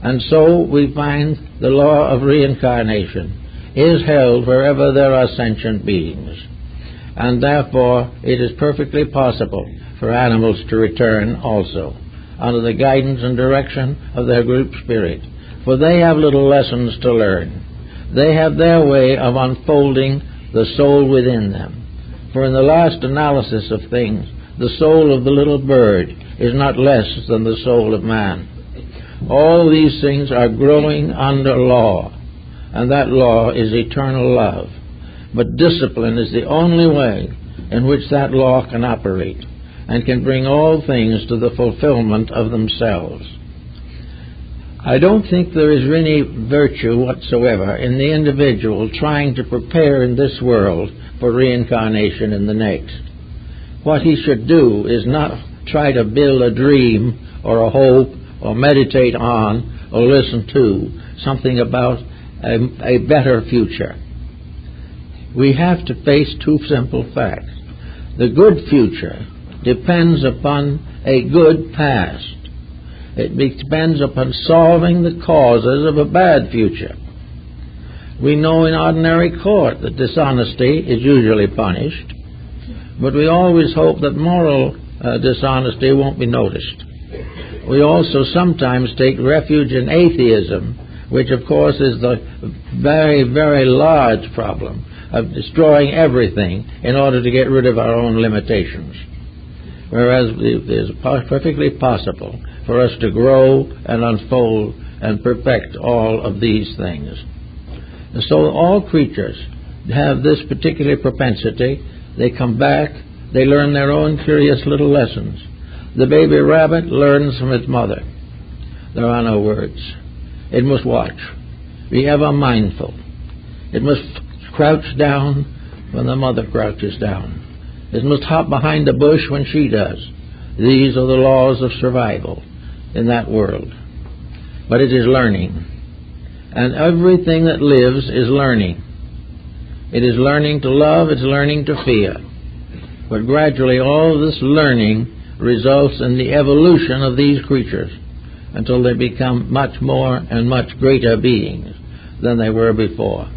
And so we find the law of reincarnation is held wherever there are sentient beings. And therefore it is perfectly possible for animals to return also, under the guidance and direction of their group spirit. For they have little lessons to learn. They have their way of unfolding the soul within them. For in the last analysis of things, the soul of the little bird is not less than the soul of man. All these things are growing under law, and that law is eternal love. But discipline is the only way in which that law can operate and can bring all things to the fulfillment of themselves. I don't think there is any virtue whatsoever in the individual trying to prepare in this world for reincarnation in the next. What he should do is not try to build a dream or a hope or meditate on or listen to something about a better future. We have to face two simple facts. The good future depends upon a good past. It depends upon solving the causes of a bad future. We know in ordinary court that dishonesty is usually punished, but we always hope that moral dishonesty won't be noticed. We also sometimes take refuge in atheism, which of course is the very, very large problem of destroying everything in order to get rid of our own limitations. Whereas it is perfectly possible for us to grow and unfold and perfect all of these things. And so all creatures have this particular propensity. They come back, they learn their own curious little lessons. The baby rabbit learns from its mother. There are no words. It must watch, be ever mindful. It must crouch down when the mother crouches down. It must hop behind a bush when she does. These are the laws of survival in that world. But it is learning. And everything that lives is learning. It is learning to love, it's learning to fear. But gradually all this learning results in the evolution of these creatures until they become much more and much greater beings than they were before.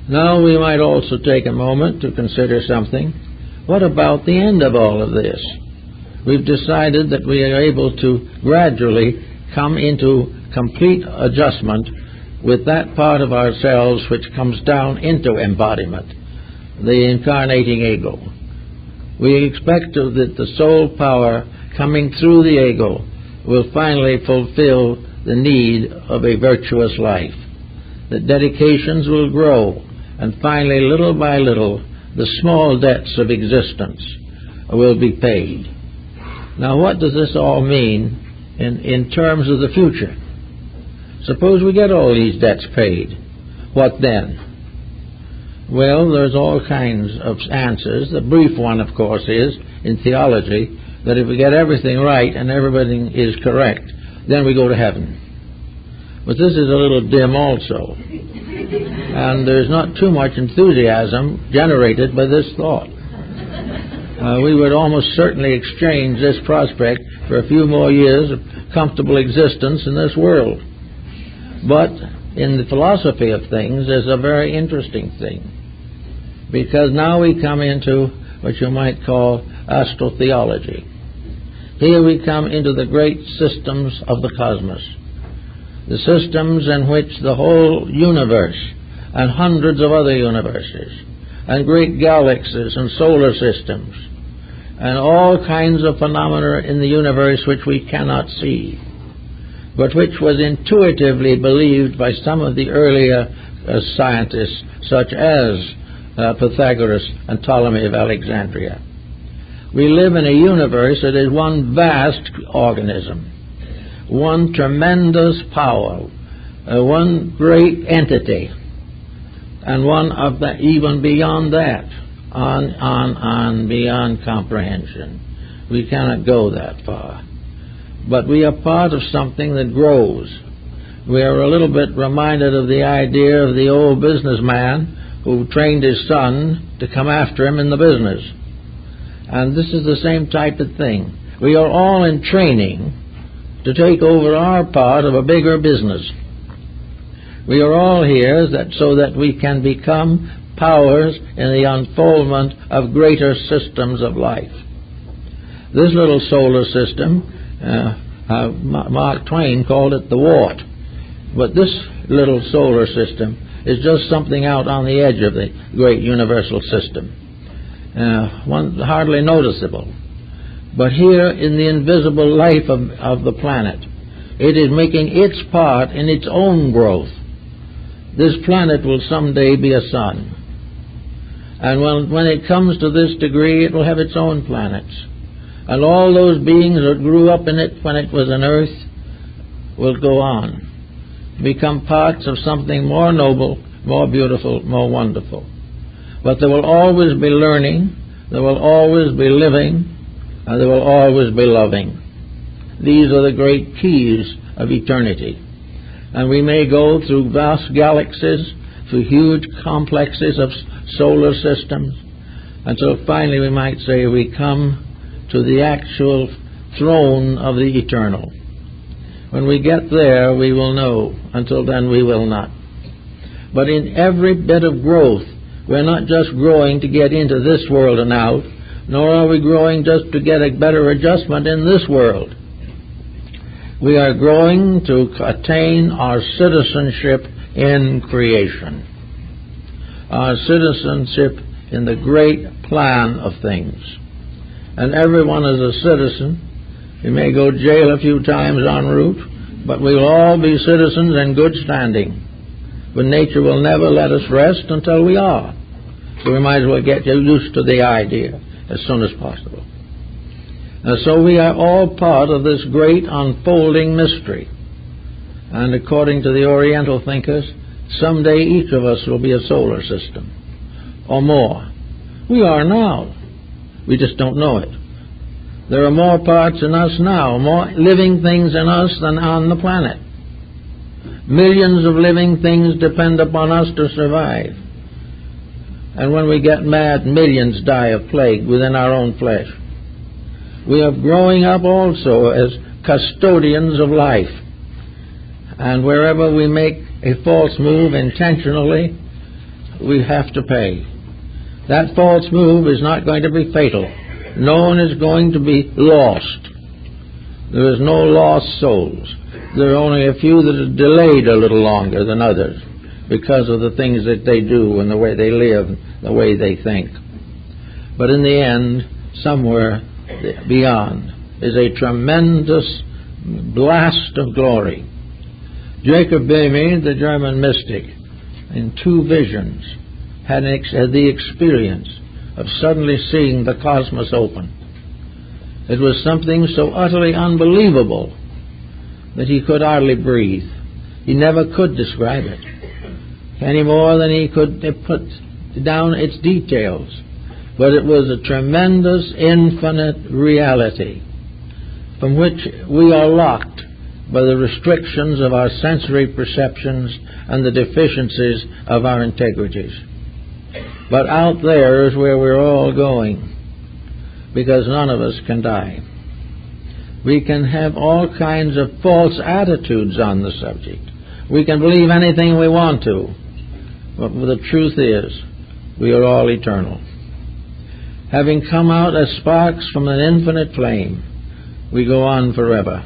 Now we might also take a moment to consider something. What about the end of all of this? We've decided that we are able to gradually come into complete adjustment with that part of ourselves which comes down into embodiment, the incarnating ego. We expect that the soul power coming through the ego will finally fulfill the need of a virtuous life. The dedications will grow, and finally, little by little, the small debts of existence will be paid. Now, what does this all mean in terms of the future? Suppose we get all these debts paid. What then? Well, there's all kinds of answers. The brief one, of course, is, in theology, that if we get everything right and everything is correct, then we go to heaven. But this is a little dim also. And there's not too much enthusiasm generated by this thought. We would almost certainly exchange this prospect for a few more years of comfortable existence in this world. But in the philosophy of things, there's a very interesting thing. Because now we come into what you might call astrotheology. Here we come into the great systems of the cosmos. The systems in which the whole universe and hundreds of other universes and great galaxies and solar systems and all kinds of phenomena in the universe which we cannot see, but which was intuitively believed by some of the earlier scientists, such as Pythagoras and Ptolemy of Alexandria. We live in a universe that is one vast organism, one tremendous power, one great entity, and one of the, even beyond that, on beyond comprehension. We cannot go that far. But we are part of something that grows. We are a little bit reminded of the idea of the old businessman who trained his son to come after him in the business. And this is the same type of thing. We are all in training to take over our part of a bigger business. We are all here so that we can become powers in the unfoldment of greater systems of life. This little solar system, Mark Twain called it the wart. But this little solar system is just something out on the edge of the great universal system. One hardly noticeable. But here in the invisible life of the planet, it is making its part in its own growth. This planet will someday be a sun. And when it comes to this degree, it will have its own planets. And all those beings that grew up in it when it was an earth will go on, become parts of something more noble, more beautiful, more wonderful. But there will always be learning, there will always be living, and there will always be loving. These are the great keys of eternity. And we may go through vast galaxies, through huge complexes of solar systems, until finally we might say we come to the actual throne of the eternal. When we get there, we will know. Until then, we will not. But in every bit of growth, we're not just growing to get into this world and out, nor are we growing just to get a better adjustment in this world. We are growing to attain our citizenship in creation, our citizenship in the great plan of things. And everyone is a citizen. We may go to jail a few times en route, but we will all be citizens in good standing. But nature will never let us rest until we are. So we might as well get used to the idea as soon as possible. And so we are all part of this great unfolding mystery. And according to the Oriental thinkers, someday each of us will be a solar system, or more. We are now. We just don't know it. There are more parts in us now, more living things in us than on the planet. Millions of living things depend upon us to survive. And when we get mad, millions die of plague within our own flesh. We are growing up also as custodians of life. And wherever we make a false move intentionally, we have to pay. That false move is not going to be fatal. No one is going to be lost. There is no lost souls. There are only a few that are delayed a little longer than others because of the things that they do and the way they live, the way they think. But in the end, somewhere beyond is a tremendous blast of glory. Jacob Boehme, the German mystic, in two visions, had the experience of suddenly seeing the cosmos open. It was something so utterly unbelievable that he could hardly breathe. He never could describe it, any more than he could put down its details. But it was a tremendous, infinite reality from which we are locked by the restrictions of our sensory perceptions and the deficiencies of our integrities. But out there is where we're all going, because none of us can die. We can have all kinds of false attitudes on the subject. We can believe anything we want to. But the truth is, we are all eternal. Having come out as sparks from an infinite flame, we go on forever.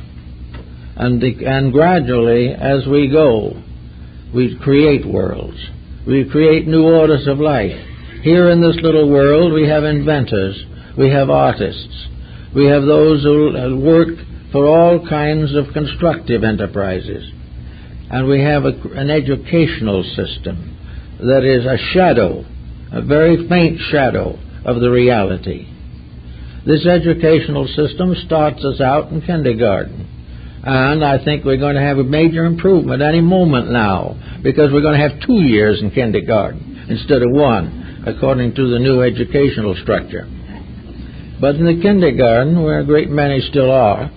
And gradually, as we go, we create worlds. We create new orders of life. Here in this little world, we have inventors. We have artists. We have those who work for all kinds of constructive enterprises. And we have an educational system that is a shadow, a very faint shadow of the reality. This educational system starts us out in kindergarten. And I think we're going to have a major improvement any moment now, because we're going to have 2 years in kindergarten instead of 1, according to the new educational structure. But in the kindergarten, where a great many still are,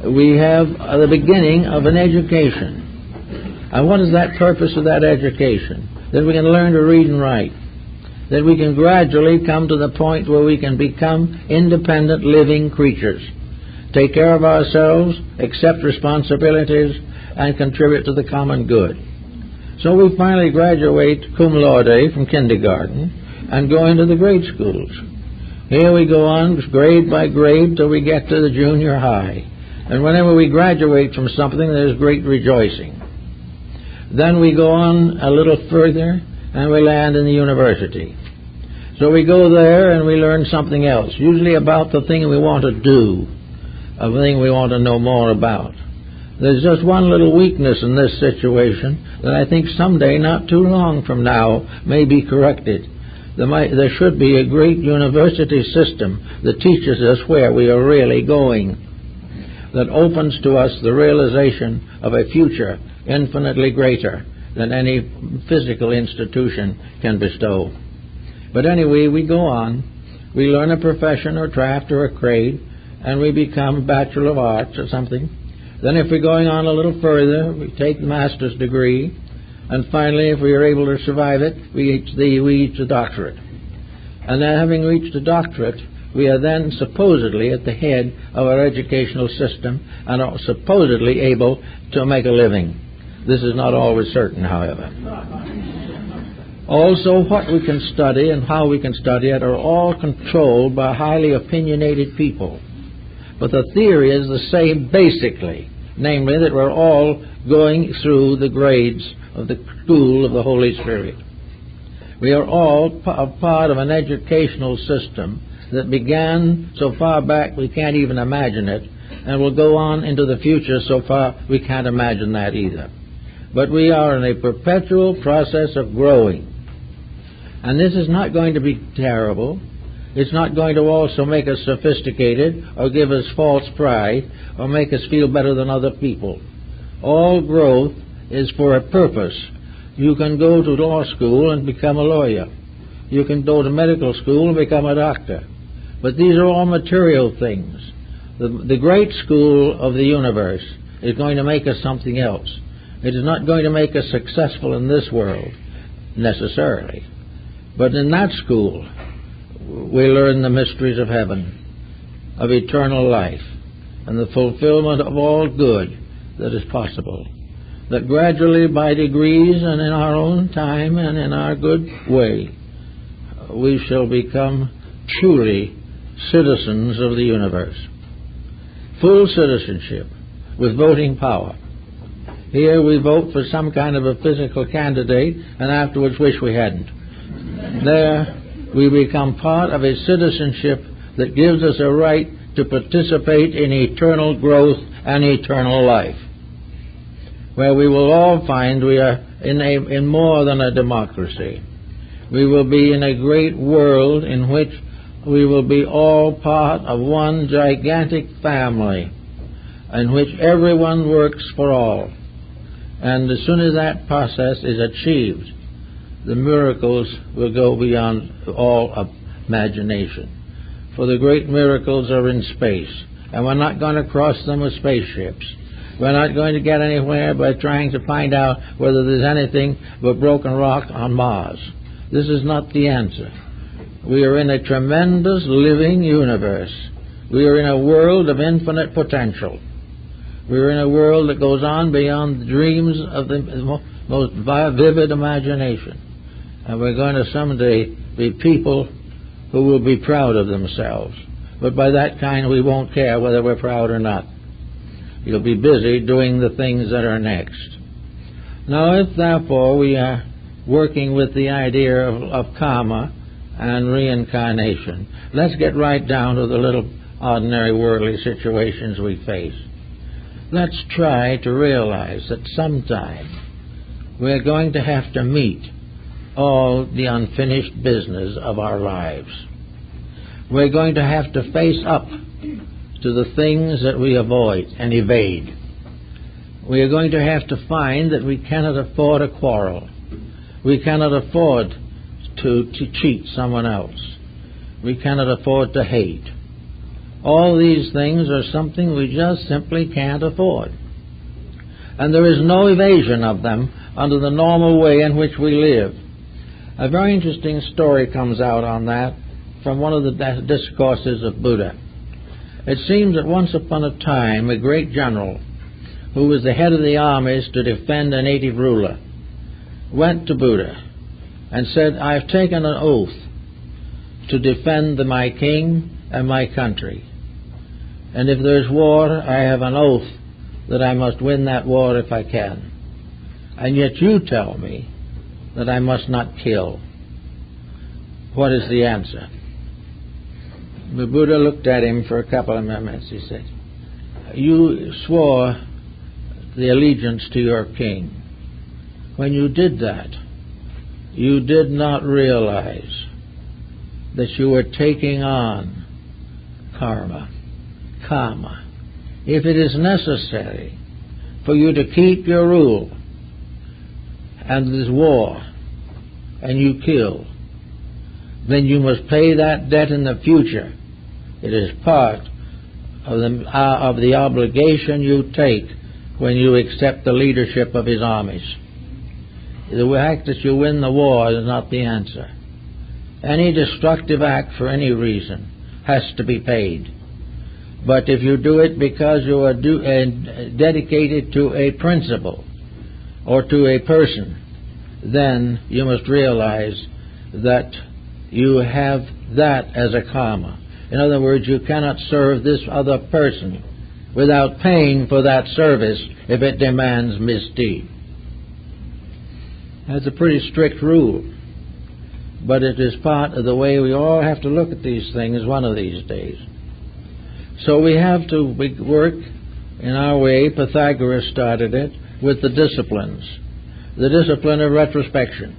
we have the beginning of an education. And what is that purpose of that education? That we can learn to read and write. That we can gradually come to the point where we can become independent living creatures. Take care of ourselves, accept responsibilities, and contribute to the common good. So we finally graduate cum laude from kindergarten and go into the grade schools. Here we go on grade by grade till we get to the junior high. And whenever we graduate from something, there's great rejoicing. Then we go on a little further and we land in the university. So we go there and we learn something else, usually about the thing we want to do, a thing we want to know more about. There's just one little weakness in this situation that I think someday, not too long from now, may be corrected. There should be a great university system that teaches us where we are really going, that opens to us the realization of a future infinitely greater than any physical institution can bestow. But anyway, we go on. We learn a profession or craft or a trade, and we become a Bachelor of Arts or something. Then if we're going on a little further, we take the master's degree, and finally, if we are able to survive it, we reach the doctorate. And then having reached the doctorate, we are then supposedly at the head of our educational system and are supposedly able to make a living. This is not always certain, however. Also, what we can study and how we can study it are all controlled by highly opinionated people. But the theory is the same basically, namely that we're all going through the grades of the school of the Holy Spirit. We are all part of an educational system that began so far back we can't even imagine it, and will go on into the future so far we can't imagine that either. But we are in a perpetual process of growing. And this is not going to be terrible. It's not going to also make us sophisticated or give us false pride or make us feel better than other people. All growth is for a purpose. You can go to law school and become a lawyer. You can go to medical school and become a doctor. But these are all material things. The great school of the universe is going to make us something else. It is not going to make us successful in this world, necessarily. But in that school, we learn the mysteries of heaven, of eternal life, and the fulfillment of all good that is possible. That gradually, by degrees, and in our own time and in our good way, we shall become truly citizens of the universe. Full citizenship with voting power. Here we vote for some kind of a physical candidate and afterwards wish we hadn't. There we become part of a citizenship that gives us a right to participate in eternal growth and eternal life, where we will all find we are in more than a democracy. We will be in a great world in which we will be all part of one gigantic family in which everyone works for all. And as soon as that process is achieved, the miracles will go beyond all imagination. For the great miracles are in space, and we're not going to cross them with spaceships. We're not going to get anywhere by trying to find out whether there's anything but broken rock on Mars. This is not the answer. We are in a tremendous living universe. We are in a world of infinite potential. We are in a world that goes on beyond the dreams of the most vivid imagination. And we're going to someday be people who will be proud of themselves. But by that kind, we won't care whether we're proud or not. You'll be busy doing the things that are next. Now, if therefore we are working with the idea of karma and reincarnation, let's get right down to the little ordinary worldly situations we face. Let's try to realize that sometime we're going to have to meet all the unfinished business of our lives. we're going to have to face up to the things that we avoid and evade. We are going to have to find that we cannot afford a quarrel. We cannot afford to cheat someone else. We cannot afford to hate. All these things are something we just simply can't afford. And there is no evasion of them under the normal way in which we live. A very interesting story comes out on that from one of the discourses of Buddha. It seems that once upon a time a great general, who was the head of the armies to defend a native ruler, went to Buddha and said, "I've taken an oath to defend my king and my country. And if there's war, I have an oath that I must win that war if I can. And yet you tell me that I must not kill. What is the answer?" The Buddha looked at him for a couple of minutes. He said, "You swore the allegiance to your king. When you did that, you did not realize that you were taking on karma. If it is necessary for you to keep your rule, and there's war, and you kill, then you must pay that debt in the future. It is part of the obligation you take when you accept the leadership of his armies. The fact that you win the war is not the answer. Any destructive act for any reason has to be paid. But if you do it because you are dedicated to a principle or to a person, then you must realize that you have that as a karma. In other words, you cannot serve this other person without paying for that service if it demands misdeed. That's a pretty strict rule, but it is part of the way we all have to look at these things one of these days. So we have to work in our way. Pythagoras started it with the disciplines. The discipline of retrospection.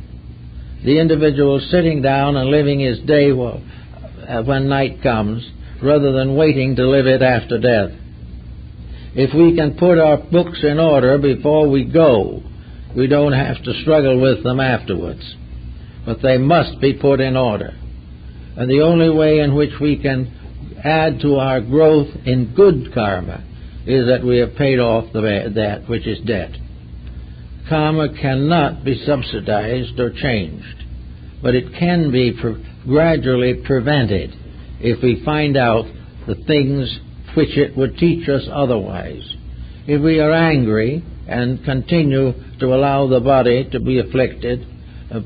The individual sitting down and living his day when night comes, rather than waiting to live it after death. If we can put our books in order before we go, we don't have to struggle with them afterwards. But they must be put in order. And the only way in which we can add to our growth in good karma is that we have paid off that which is debt. Karma cannot be subsidized or changed, but it can be gradually prevented if we find out the things which it would teach us otherwise. If we are angry and continue to allow the body to be afflicted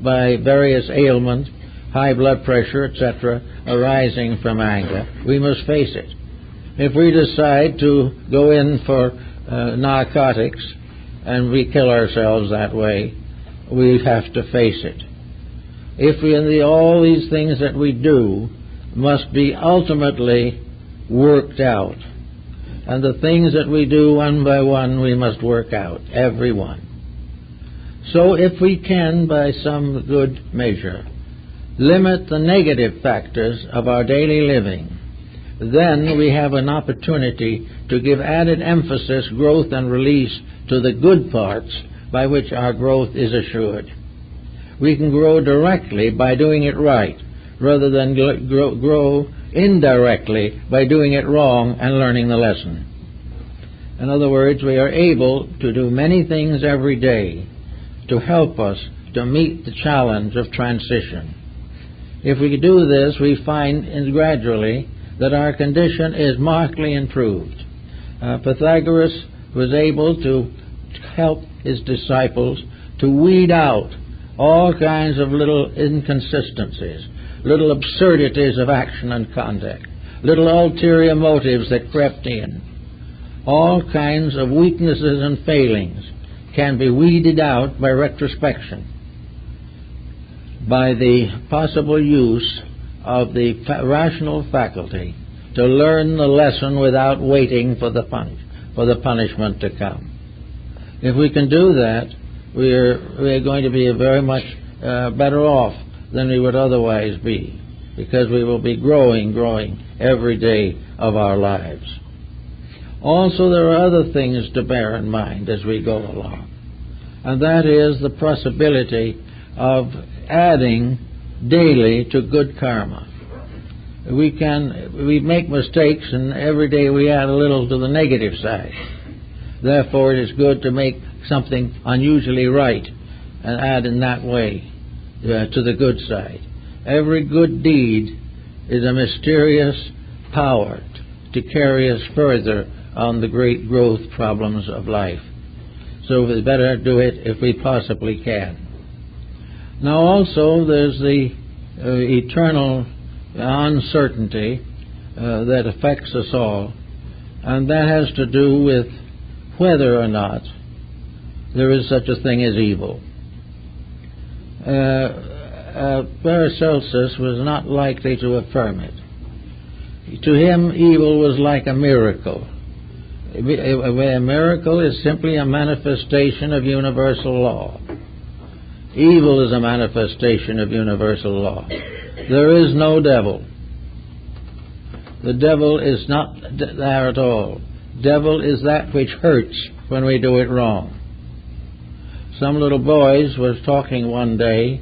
by various ailments, high blood pressure, etc., arising from anger, we must face it. If we decide to go in for narcotics and we kill ourselves that way, we have to face it. All these things that we do must be ultimately worked out. And the things that we do one by one, we must work out, every one. So if we can, by some good measure, limit the negative factors of our daily living, then we have an opportunity to give added emphasis, growth, and release to the good parts by which our growth is assured. We can grow directly by doing it right, rather than grow indirectly by doing it wrong and learning the lesson. In other words, we are able to do many things every day to help us to meet the challenge of transition. If we do this, we find gradually that our condition is markedly improved. Pythagoras was able to help his disciples to weed out all kinds of little inconsistencies, little absurdities of action and conduct, little ulterior motives that crept in. All kinds of weaknesses and failings can be weeded out by retrospection, by the possible use of the rational faculty to learn the lesson without waiting for the punishment to come. If we can do that, we are going to be very much better off than we would otherwise be. because we will be growing every day of our lives. Also, there are other things to bear in mind as we go along, and that is the possibility of adding daily to good karma. We make mistakes, and every day we add a little to the negative side. Therefore, it is good to make something unusually right and add in that way to the good side. Every good deed is a mysterious power to carry us further on the great growth problems of life. So we better do it if we possibly can. Now also there's the eternal uncertainty that affects us all, and that has to do with whether or not there is such a thing as evil. Paracelsus was not likely to affirm it. To him, evil was like a miracle. A miracle is simply a manifestation of universal law. Evil is a manifestation of universal law. There is no devil. The devil is not there at all. Devil is that which hurts when we do it wrong. Some little boys was talking one day,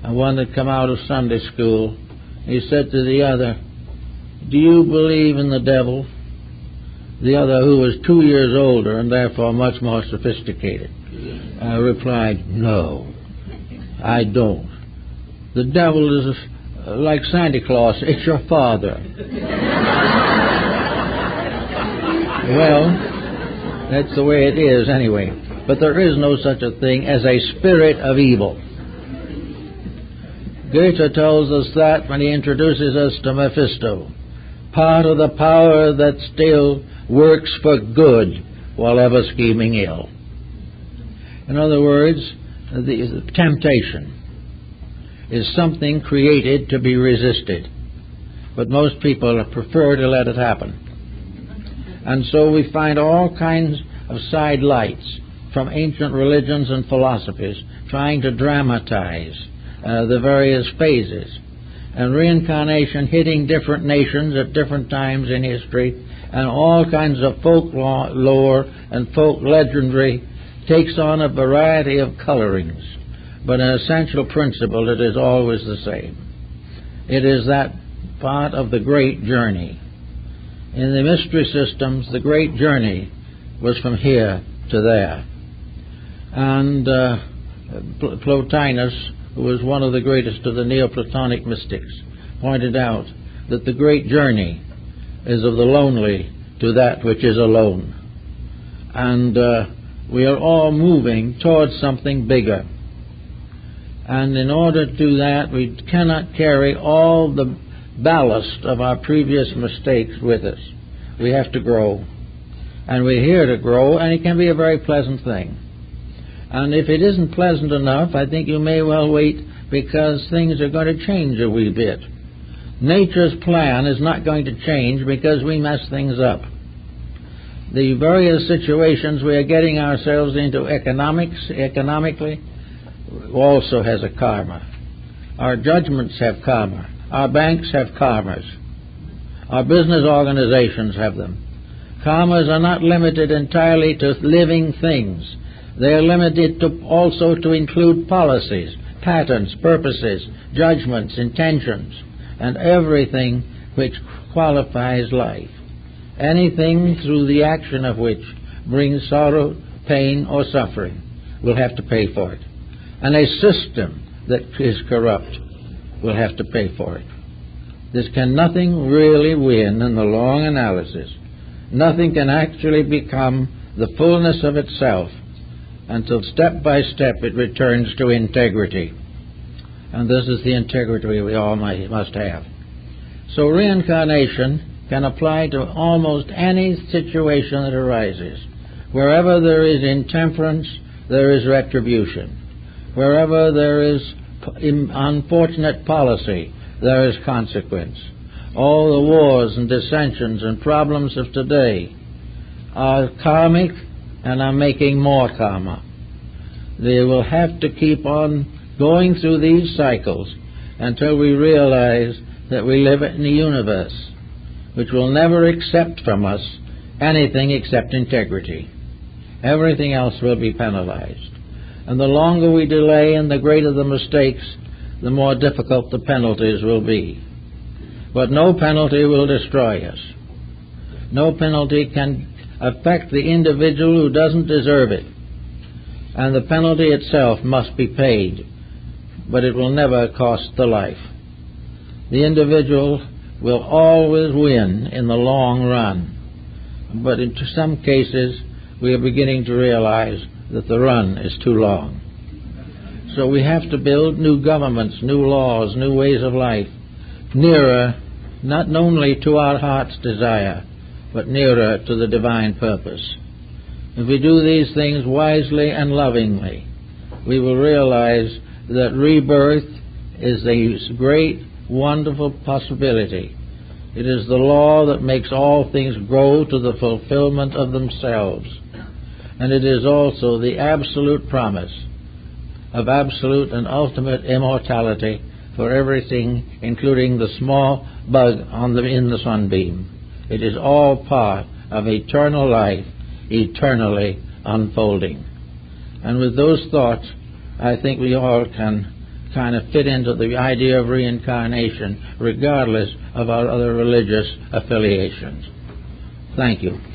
and one had come out of Sunday school. He said to the other, "Do you believe in the devil?" The other, who was 2 years older and therefore much more sophisticated, replied, "No, I don't. The devil is like Santa Claus. It's your father." Well, that's the way it is anyway. But there is no such a thing as a spirit of evil. Goethe tells us that when he introduces us to Mephisto, part of the power that still works for good while ever scheming ill. In other words, the temptation is something created to be resisted, but most people prefer to let it happen. And so we find all kinds of side lights from ancient religions and philosophies trying to dramatize the various phases, and reincarnation hitting different nations at different times in history, and all kinds of folklore and folk legendary takes on a variety of colorings, but an essential principle that is always the same. It is that part of the great journey. In the mystery systems, the great journey was from here to there. And Plotinus, who was one of the greatest of the Neoplatonic mystics, pointed out that the great journey is of the lonely to that which is alone. And we are all moving towards something bigger. And in order to do that, we cannot carry all the ballast of our previous mistakes with us. We have to grow. And we're here to grow, and it can be a very pleasant thing. And if it isn't pleasant enough, I think you may well wait, because things are going to change a wee bit. Nature's plan is not going to change because we mess things up. The various situations we are getting ourselves into economically also has a karma. Our judgments have karma. Our banks have karmas. Our business organizations have them. Karmas are not limited entirely to living things. They are limited also to include policies, patterns, purposes, judgments, intentions, and everything which qualifies life. Anything through the action of which brings sorrow, pain, or suffering will have to pay for it. And a system that is corrupt will have to pay for it. Nothing really win in the long analysis. Nothing can actually become the fullness of itself until step by step it returns to integrity. And this is the integrity we all must have. So reincarnation can apply to almost any situation that arises. Wherever there is intemperance, there is retribution. Wherever there is unfortunate policy, there is consequence. All the wars and dissensions and problems of today are karmic and are making more karma. They will have to keep on going through these cycles until we realize that we live in a universe which will never accept from us anything except integrity. Everything else will be penalized. And the longer we delay and the greater the mistakes, the more difficult the penalties will be. But no penalty will destroy us. No penalty can affect the individual who doesn't deserve it. And the penalty itself must be paid, but it will never cost the life. The individual will always win in the long run. But in some cases, we are beginning to realize that the run is too long. So we have to build new governments, new laws, new ways of life, nearer not only to our heart's desire, but nearer to the divine purpose. If we do these things wisely and lovingly, we will realize that rebirth is a great, wonderful possibility. It is the law that makes all things grow to the fulfillment of themselves. And it is also the absolute promise of absolute and ultimate immortality for everything, including the small bug in the sunbeam. It is all part of eternal life, eternally unfolding. And with those thoughts, I think we all can kind of fit into the idea of reincarnation, regardless of our other religious affiliations. Thank you.